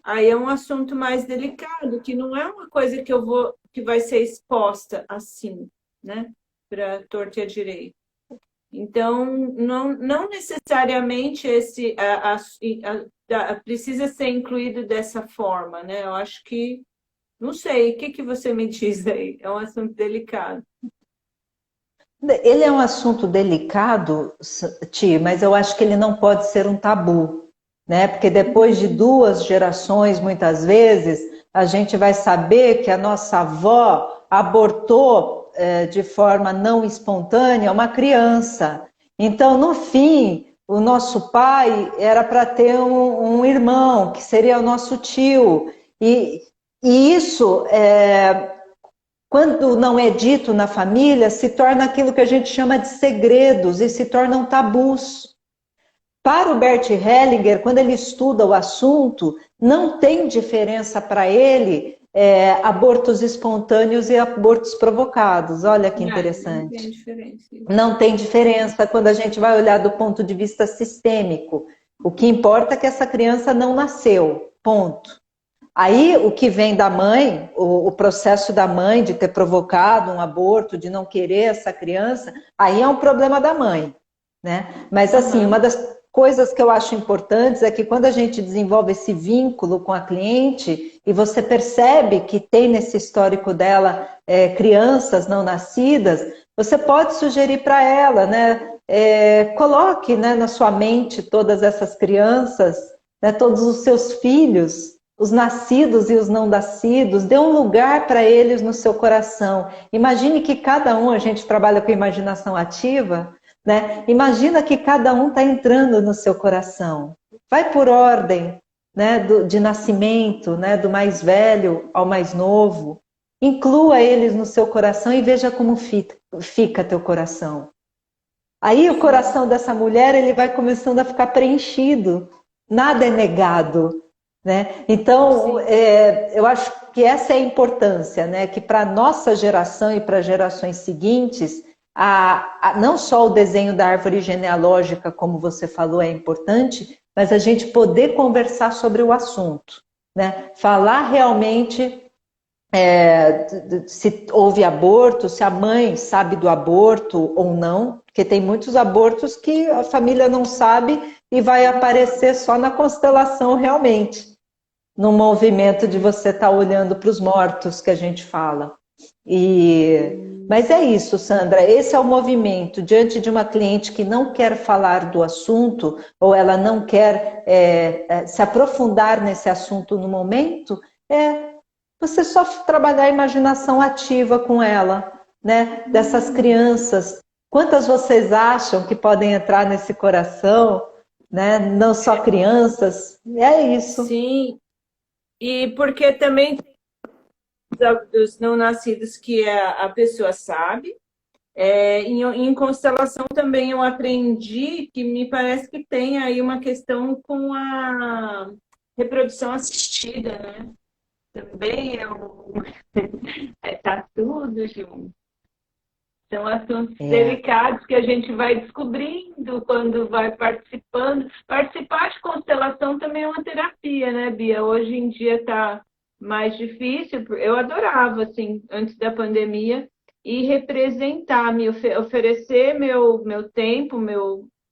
Aí é um assunto mais delicado, que não é uma coisa que vai ser exposta assim, né? Para torta e a direito. Então, não necessariamente precisa ser incluído dessa forma, né? Eu acho que, não sei, o que você me diz aí? É um assunto delicado. Ele é um assunto delicado, Ti, mas eu acho que ele não pode ser um tabu, né? Porque depois de 2 gerações, muitas vezes, a gente vai saber que a nossa avó abortou de forma não espontânea uma criança. Então, no fim, o nosso pai era para ter um irmão, que seria o nosso tio. E isso quando não é dito na família, se torna aquilo que a gente chama de segredos e se tornam tabus. Para o Bert Hellinger, quando ele estuda o assunto, não tem diferença para ele abortos espontâneos e abortos provocados. Olha que interessante. Não tem diferença. Não tem diferença quando a gente vai olhar do ponto de vista sistêmico. O que importa é que essa criança não nasceu, ponto. Aí o que vem da mãe, o processo da mãe de ter provocado um aborto, de não querer essa criança, aí é um problema da mãe, né? Mas assim, uma das coisas que eu acho importantes é que quando a gente desenvolve esse vínculo com a cliente e você percebe que tem nesse histórico dela crianças não nascidas, você pode sugerir para ela, né? Coloque, né, na sua mente todas essas crianças, né, todos os seus filhos, os nascidos e os não nascidos, dê um lugar para eles no seu coração. Imagine que cada um, a gente trabalha com imaginação ativa, né? Imagina que cada um está entrando no seu coração. Vai por ordem, né, de nascimento, né, do mais velho ao mais novo. Inclua eles no seu coração e veja como fica teu coração. Aí o coração dessa mulher ele vai começando a ficar preenchido. Nada é negado. Né? Então, eu acho que essa é a importância, né? Que para a nossa geração e para gerações seguintes, não só o desenho da árvore genealógica, como você falou, é importante, mas a gente poder conversar sobre o assunto. Né? Falar realmente se houve aborto, se a mãe sabe do aborto ou não, porque tem muitos abortos que a família não sabe e vai aparecer só na constelação realmente. No movimento de você estar olhando para os mortos que a gente fala. Mas é isso, Sandra, esse é o movimento. Diante de uma cliente que não quer falar do assunto, ou ela não quer se aprofundar nesse assunto no momento, você só trabalhar a imaginação ativa com ela, né? Dessas crianças. Quantas vocês acham que podem entrar nesse coração? Né? Não só crianças. É isso. Sim. E porque também dos não nascidos que a pessoa sabe. Em constelação também eu aprendi que me parece que tem aí uma questão com a reprodução assistida, né? Também tá tudo junto. São assuntos delicados que a gente vai descobrindo quando vai participando. Participar de constelação também é uma terapia, né, Bia? Hoje em dia está mais difícil. Eu adorava, assim, antes da pandemia, e representar, me oferecer meu tempo,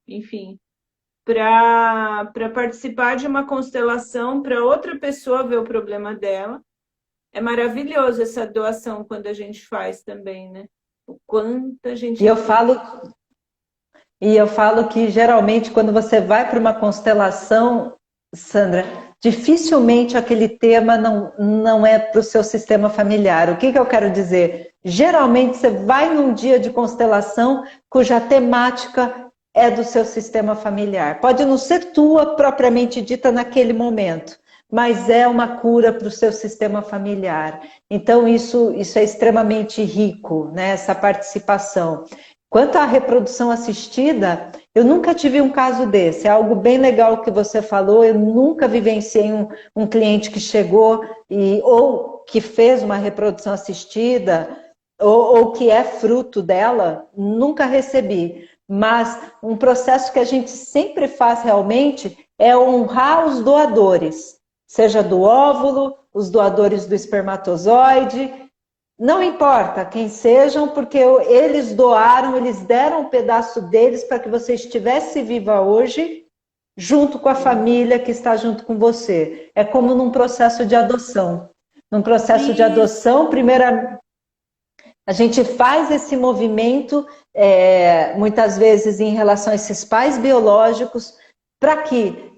enfim, para participar de uma constelação para outra pessoa ver o problema dela. É maravilhoso essa doação quando a gente faz também, né? O quanto a gente... E eu falo que geralmente quando você vai para uma constelação, Sandra, dificilmente aquele tema não é para o seu sistema familiar. O que eu quero dizer? Geralmente você vai num dia de constelação cuja temática é do seu sistema familiar. Pode não ser tua propriamente dita naquele momento, mas é uma cura para o seu sistema familiar. Então, isso é extremamente rico, né, essa participação. Quanto à reprodução assistida, eu nunca tive um caso desse. É algo bem legal que você falou. Eu nunca vivenciei um cliente que chegou ou que fez uma reprodução assistida ou que é fruto dela. Nunca recebi. Mas um processo que a gente sempre faz realmente é honrar os doadores, seja do óvulo, os doadores do espermatozoide. Não importa quem sejam, porque eles doaram, eles deram um pedaço deles para que você estivesse viva hoje, junto com a família que está junto com você. É como num processo de adoção. Num processo de adoção, primeiro a gente faz esse movimento, muitas vezes em relação a esses pais biológicos, para que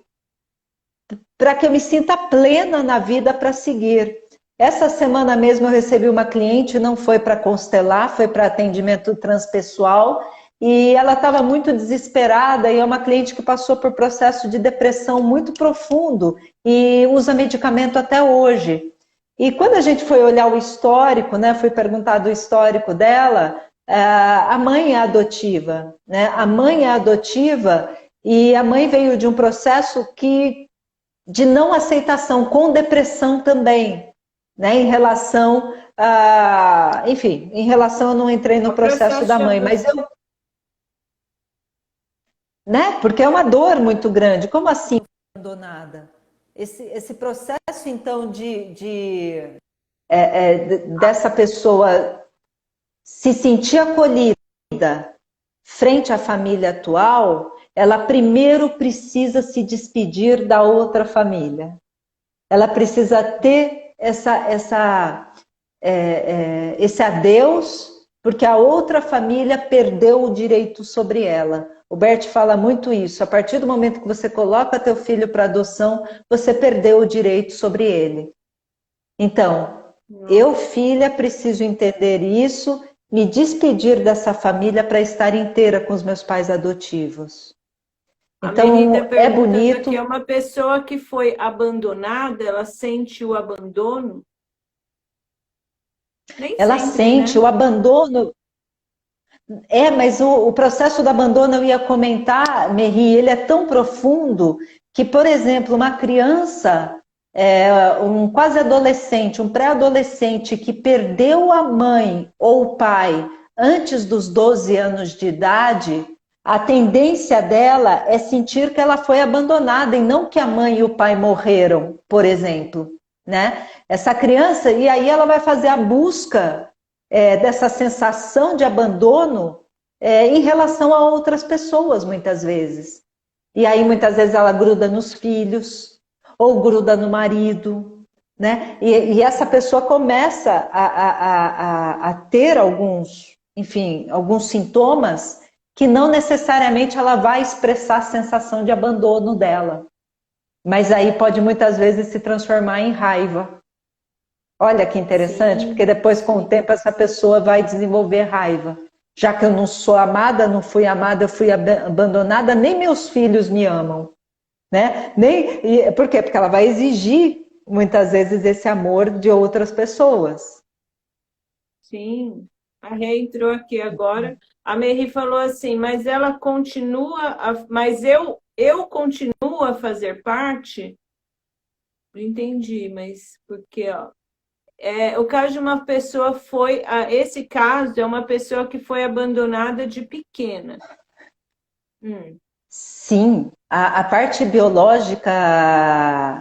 eu me sinta plena na vida para seguir. Essa semana mesmo eu recebi uma cliente, não foi para constelar, foi para atendimento transpessoal, e ela estava muito desesperada, e é uma cliente que passou por processo de depressão muito profundo e usa medicamento até hoje. E quando a gente foi olhar o histórico, né, foi perguntado o histórico dela, a mãe é adotiva, né? A mãe é adotiva e a mãe veio de um processo de não aceitação, com depressão também. Né, em relação a... Enfim, em relação, eu não entrei no processo da mãe, mas eu... Né, porque é uma dor muito grande. Como assim abandonada? Esse processo, então, dessa pessoa se sentir acolhida frente à família atual, ela primeiro precisa se despedir da outra família. Ela precisa ter esse adeus, porque a outra família perdeu o direito sobre ela. O Bert fala muito isso. A partir do momento que você coloca teu filho para adoção, você perdeu o direito sobre ele. Então, eu, filha, preciso entender isso, me despedir dessa família para estar inteira com os meus pais adotivos. Então, é bonito. Que é uma pessoa que foi abandonada, ela sente o abandono? Nem ela sempre, sente, né? O abandono. Mas o processo do abandono, eu ia comentar, Merri, ele é tão profundo que, por exemplo, uma criança, um quase adolescente, um pré-adolescente que perdeu a mãe ou o pai antes dos 12 anos de idade, a tendência dela é sentir que ela foi abandonada e não que a mãe e o pai morreram, por exemplo, né? Essa criança, e aí ela vai fazer a busca dessa sensação de abandono em relação a outras pessoas, muitas vezes. E aí, muitas vezes, ela gruda nos filhos ou gruda no marido, né? E essa pessoa começa a ter alguns sintomas que não necessariamente ela vai expressar a sensação de abandono dela. Mas aí pode muitas vezes se transformar em raiva. Olha que interessante, sim, porque depois com o tempo essa pessoa vai desenvolver raiva. Já que eu não sou amada, não fui amada, eu fui abandonada, nem meus filhos me amam. Né? Por quê? Porque ela vai exigir muitas vezes esse amor de outras pessoas. Sim, a Rê entrou aqui agora. A Merri falou assim, mas ela continua, mas eu continuo a fazer parte? Não entendi, mas porque, ó, o caso de uma pessoa esse caso é uma pessoa que foi abandonada de pequena. Sim, a parte biológica,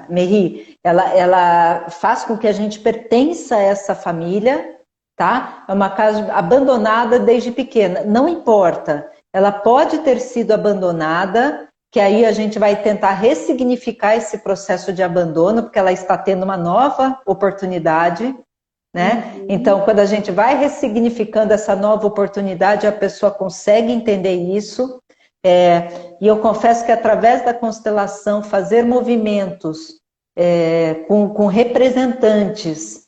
Merri, ela faz com que a gente pertença a essa família, tá? É uma casa abandonada desde pequena, não importa. Ela pode ter sido abandonada, que aí a gente vai tentar ressignificar esse processo de abandono, porque ela está tendo uma nova oportunidade, né? Uhum. Então, quando a gente vai ressignificando essa nova oportunidade, a pessoa consegue entender isso. E eu confesso que através da constelação, fazer movimentos com representantes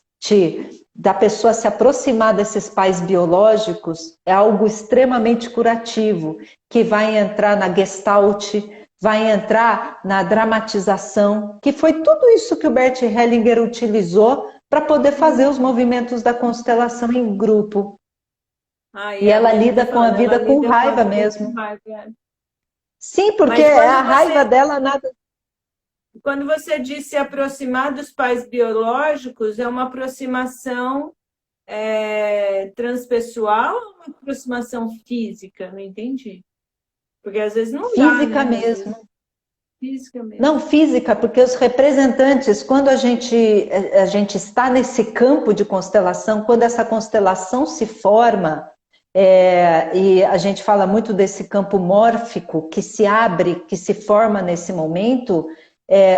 da pessoa se aproximar desses pais biológicos é algo extremamente curativo, que vai entrar na Gestalt, vai entrar na dramatização, que foi tudo isso que o Bert Hellinger utilizou para poder fazer os movimentos da constelação em grupo. E ela lida com a vida com raiva mesmo. Sim, porque a raiva dela nada. Quando você disse aproximar dos pais biológicos, é uma aproximação transpessoal ou uma aproximação física? Não entendi. Porque às vezes não dá, física né? mesmo. Física mesmo. Não, física, porque os representantes, quando a gente está nesse campo de constelação, quando essa constelação se forma, e a gente fala muito desse campo mórfico que se abre, que se forma nesse momento,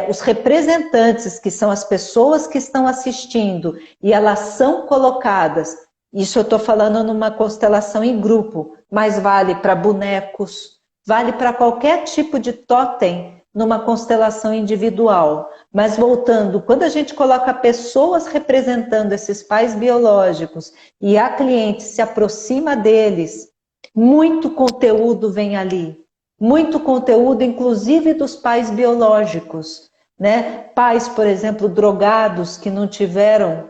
os representantes, que são as pessoas que estão assistindo, e elas são colocadas, isso eu estou falando numa constelação em grupo, mas vale para bonecos, vale para qualquer tipo de totem numa constelação individual. Mas voltando, quando a gente coloca pessoas representando esses pais biológicos e a cliente se aproxima deles, muito conteúdo vem ali. Muito conteúdo, inclusive dos pais biológicos, né? Pais, por exemplo, drogados que não tiveram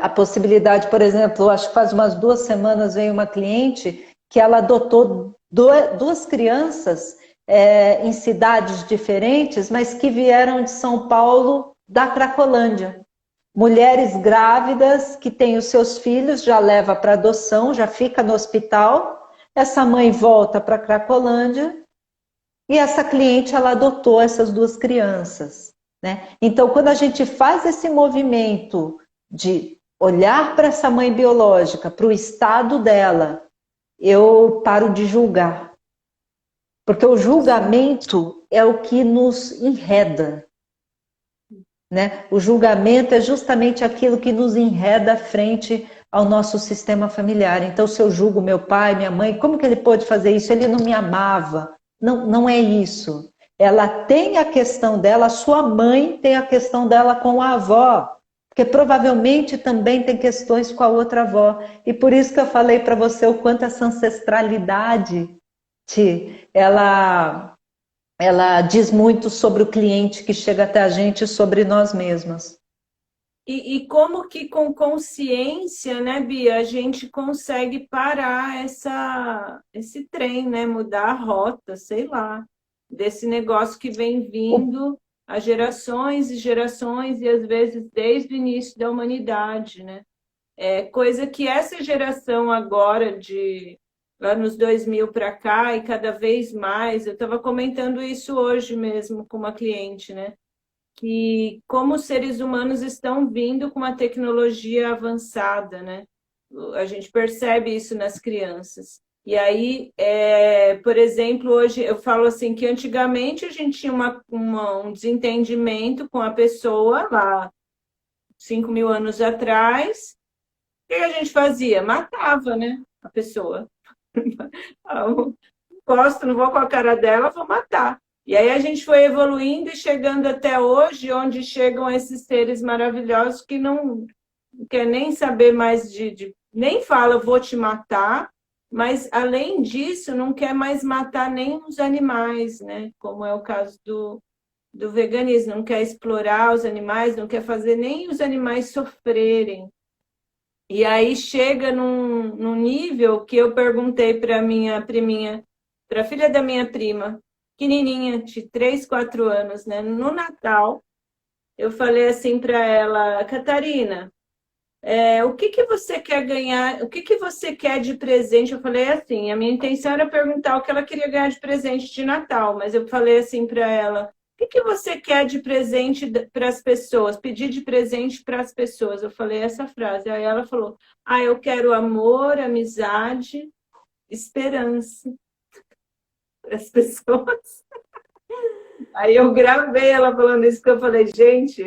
a possibilidade, por exemplo, acho que faz umas 2 semanas veio uma cliente que ela adotou 2 crianças em cidades diferentes, mas que vieram de São Paulo, da Cracolândia. Mulheres grávidas que têm os seus filhos, já leva para adoção, já fica no hospital. Essa mãe volta para Cracolândia e essa cliente ela adotou essas 2 crianças, né? Então, quando a gente faz esse movimento de olhar para essa mãe biológica, para o estado dela, eu paro de julgar. Porque o julgamento é o que nos enreda, né? O julgamento é justamente aquilo que nos enreda frente ao nosso sistema familiar. Então, se eu julgo meu pai, minha mãe, como que ele pôde fazer isso? Ele não me amava. Não, não é isso. Ela tem a questão dela, a sua mãe tem a questão dela com a avó, porque provavelmente também tem questões com a outra avó. E por isso que eu falei para você o quanto essa ancestralidade, ela diz muito sobre o cliente que chega até a gente e sobre nós mesmas. E como que com consciência, né, Bia, a gente consegue parar esse trem, né, mudar a rota, sei lá, desse negócio que vem vindo há gerações e gerações e às vezes desde o início da humanidade, né? Coisa que essa geração agora de anos 2000 para cá e cada vez mais, eu estava comentando isso hoje mesmo com uma cliente, né? Que como os seres humanos estão vindo com uma tecnologia avançada, né? A gente percebe isso nas crianças. E aí, por exemplo, hoje eu falo assim que antigamente a gente tinha um desentendimento com a pessoa lá 5.000 anos atrás. O que a gente fazia? Matava, né? A pessoa. Gosto, não vou com a cara dela, vou matar. E aí a gente foi evoluindo e chegando até hoje, onde chegam esses seres maravilhosos que não quer nem saber mais nem fala, vou te matar, mas além disso, não quer mais matar nem os animais, né? Como é o caso do veganismo, não quer explorar os animais, não quer fazer nem os animais sofrerem. E aí chega num nível que eu perguntei para minha priminha, para a filha da minha prima, pequenininha, de 3, 4 anos, né? No Natal, eu falei assim para ela, Catarina, o que que você quer ganhar? O que que você quer de presente? Eu falei assim, a minha intenção era perguntar o que ela queria ganhar de presente de Natal, mas eu falei assim para ela, o que que você quer de presente para as pessoas? Pedir de presente para as pessoas. Eu falei essa frase. Aí ela falou, eu quero amor, amizade, esperança para as pessoas. Aí eu gravei ela falando isso, que eu falei, gente,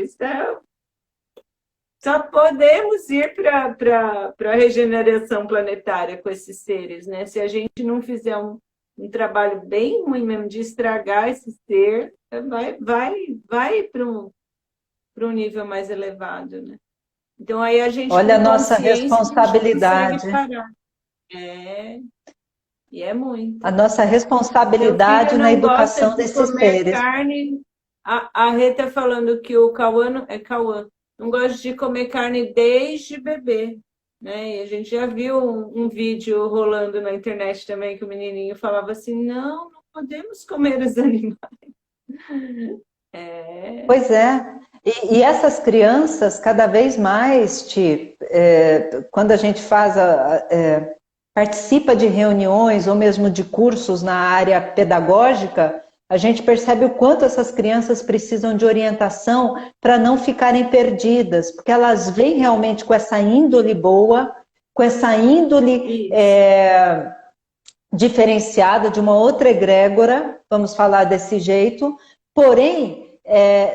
só podemos ir para a regeneração planetária com esses seres, né? Se a gente não fizer um trabalho bem ruim mesmo de estragar esse ser, vai para um nível mais elevado, né? Então aí a gente Olha a com nossa consciência a gente responsabilidade. consegue parar. E é muito. A nossa Meu responsabilidade filho na não gosta educação de desses comer seres. carne. A Rê tá falando que o Cauã, é Cauã, não gosta de comer carne desde bebê. Né? E a gente já viu um vídeo rolando na internet também que o menininho falava assim, não podemos comer os animais. É, Pois é. E essas crianças, cada vez mais, quando a gente participa de reuniões ou mesmo de cursos na área pedagógica, a gente percebe o quanto essas crianças precisam de orientação para não ficarem perdidas, porque elas vêm realmente com essa índole boa, com essa índole diferenciada de uma outra egrégora, vamos falar desse jeito, porém,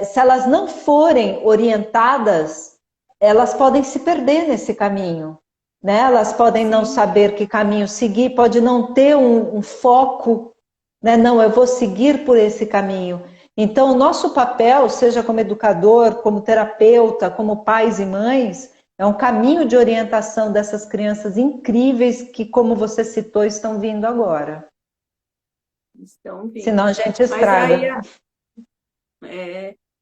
se elas não forem orientadas, elas podem se perder nesse caminho. Né? Elas podem não saber que caminho seguir, pode não ter um foco, né? Não, eu vou seguir por esse caminho. Então, o nosso papel, seja como educador, como terapeuta, como pais e mães, é um caminho de orientação dessas crianças incríveis que, como você citou, estão vindo agora. estão Senão a vindo. gente Mas aí estraga.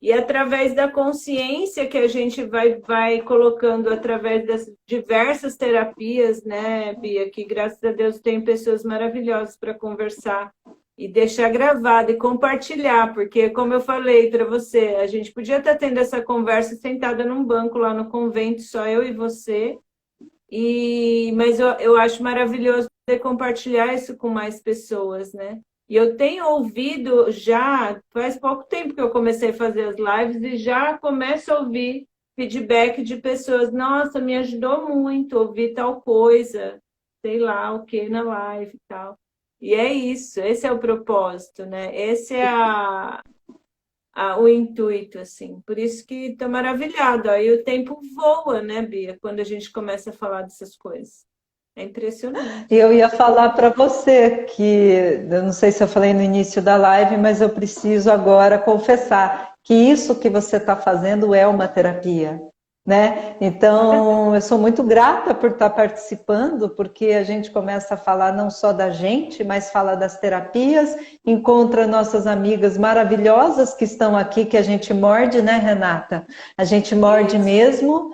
e através da consciência que a gente vai colocando através das diversas terapias, né, Bia, que graças a Deus tem pessoas maravilhosas para conversar e deixar gravado e compartilhar, porque como eu falei para você, a gente podia estar tendo essa conversa sentada num banco lá no convento, só eu e você, mas eu acho maravilhoso poder compartilhar isso com mais pessoas, né? E eu tenho ouvido já, faz pouco tempo que eu comecei a fazer as lives e já começo a ouvir feedback de pessoas, nossa, me ajudou muito ouvir tal coisa, sei lá o que na live e tal. E é isso, esse é o propósito, né? Esse é o intuito, assim. Por isso que estou maravilhada. Aí o tempo voa, né, Bia, quando a gente começa a falar dessas coisas. É impressionante. E eu ia falar para você que, eu não sei se eu falei no início da live, mas eu preciso agora confessar que isso que você está fazendo é uma terapia, né? Então, eu sou muito grata por estar participando, porque a gente começa a falar não só da gente, mas fala das terapias, encontra nossas amigas maravilhosas que estão aqui, que a gente morde, né, Renata? A gente morde mesmo.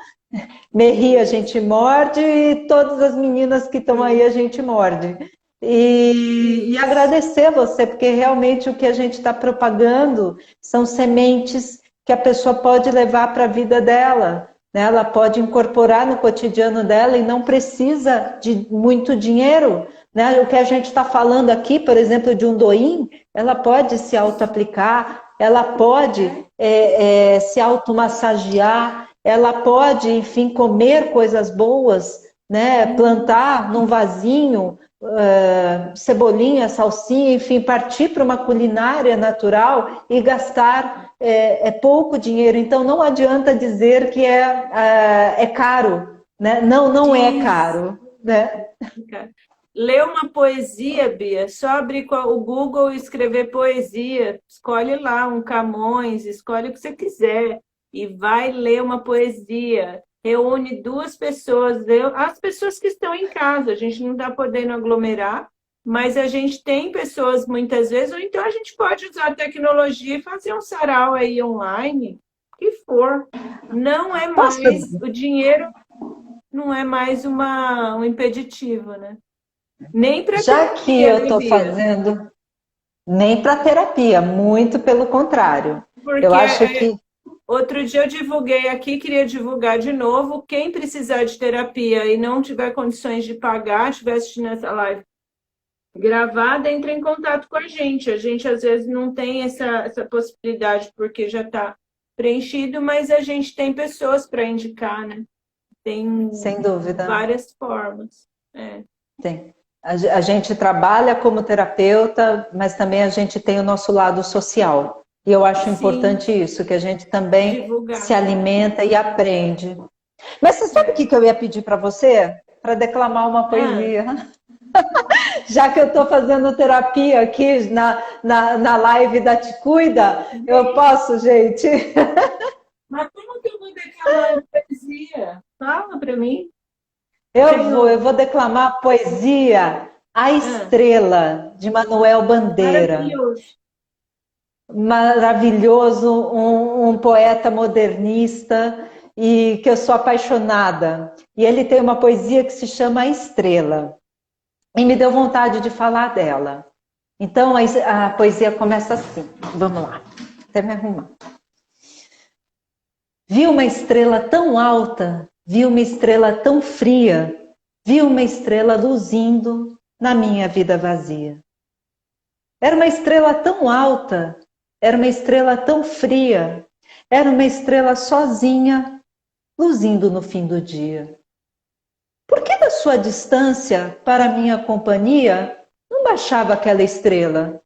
Merri a gente morde e todas as meninas que estão aí a gente morde. E agradecer você, porque realmente o que a gente está propagando são sementes que a pessoa pode levar para a vida dela. Né? Ela pode incorporar no cotidiano dela e não precisa de muito dinheiro. Né? O que a gente está falando aqui, por exemplo, de um Douyin, ela pode se auto-aplicar, ela pode se automassagear, ela pode, enfim, comer coisas boas, né? Plantar num vasinho cebolinha, salsinha, enfim, partir para uma culinária natural e gastar pouco dinheiro. Então, não adianta dizer que é caro, né? Não é caro, né? Ler uma poesia, Bia, só abrir o Google e escrever poesia, escolhe lá um Camões, escolhe o que você quiser e vai ler uma poesia. Reúne duas pessoas, as pessoas que estão em casa, a gente não está podendo aglomerar, mas a gente tem pessoas muitas vezes, ou então a gente pode usar a tecnologia e fazer um sarau aí online, o que for. Não é mais, o dinheiro não é mais um impeditivo, né? Nem para Já que terapia, eu né, estou Bia? fazendo, nem para terapia, muito pelo contrário. Eu Porque acho que outro dia eu divulguei aqui, queria divulgar de novo. Quem precisar de terapia e não tiver condições de pagar, estiver assistindo essa live gravada, entre em contato com a gente. A gente às vezes não tem essa possibilidade porque já está preenchido, mas a gente tem pessoas para indicar, né? Tem sem dúvida. várias formas. Tem. A gente trabalha como terapeuta, mas também a gente tem o nosso lado social. E eu acho Sim, importante isso, que a gente também se divulgar. alimenta e aprende. Mas você sabe o que eu ia pedir para você? Para declamar uma Ah, poesia. Já que eu estou fazendo terapia aqui na live da Te Cuida, eu posso, gente? mas como que eu vou declamar poesia? Fala para mim. Eu vou declamar poesia A Ah, Estrela, de Manuel Bandeira. maravilhoso. Maravilhoso, um poeta modernista e que eu sou apaixonada. E ele tem uma poesia que se chama A Estrela. E me deu vontade de falar dela. Então a poesia começa assim. Vamos lá, até me arrumar. Vi uma estrela tão alta, vi uma estrela tão fria, vi uma estrela luzindo na minha vida vazia. Era uma estrela tão alta, era uma estrela tão fria, era uma estrela sozinha, luzindo no fim do dia. Por que da sua distância para minha companhia não baixava aquela estrela?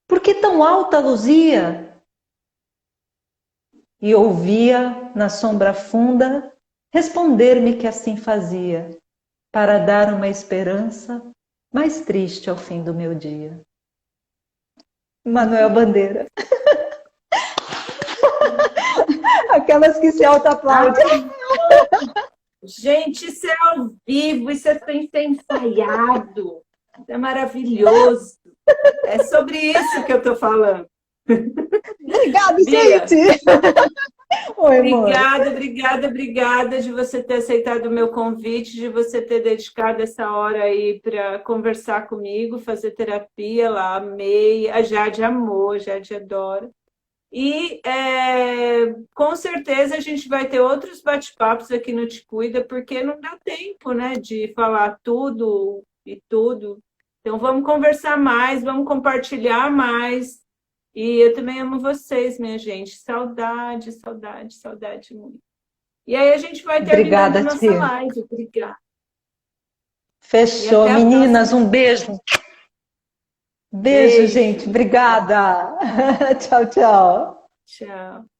Por que tão alta luzia? E ouvia, na sombra funda, responder-me que assim fazia, para dar uma esperança mais triste ao fim do meu dia. Manuel Bandeira. Aquelas que se autoaplaudem. Gente, isso é ao vivo, isso é sem ser ensaiado. Isso é maravilhoso. É sobre isso que eu estou falando. Obrigada, Bia, gente! Oi, amor. obrigada, obrigada, obrigada de você ter aceitado o meu convite, de você ter dedicado essa hora aí para conversar comigo, fazer terapia lá, amei. A Jade amou, a Jade adora. E com certeza a gente vai ter outros bate-papos aqui no Te Cuida, porque não dá tempo, né, de falar tudo e tudo. Então vamos conversar mais, vamos compartilhar mais. E eu também amo vocês, minha gente. Saudade, saudade, saudade muito. E aí a gente vai terminando a Obrigada, nossa tia. live. Obrigada. E Fechou. até a Meninas, próxima. um beijo. Beijo, gente. Beijo. Obrigada. Tchau, tchau. Tchau.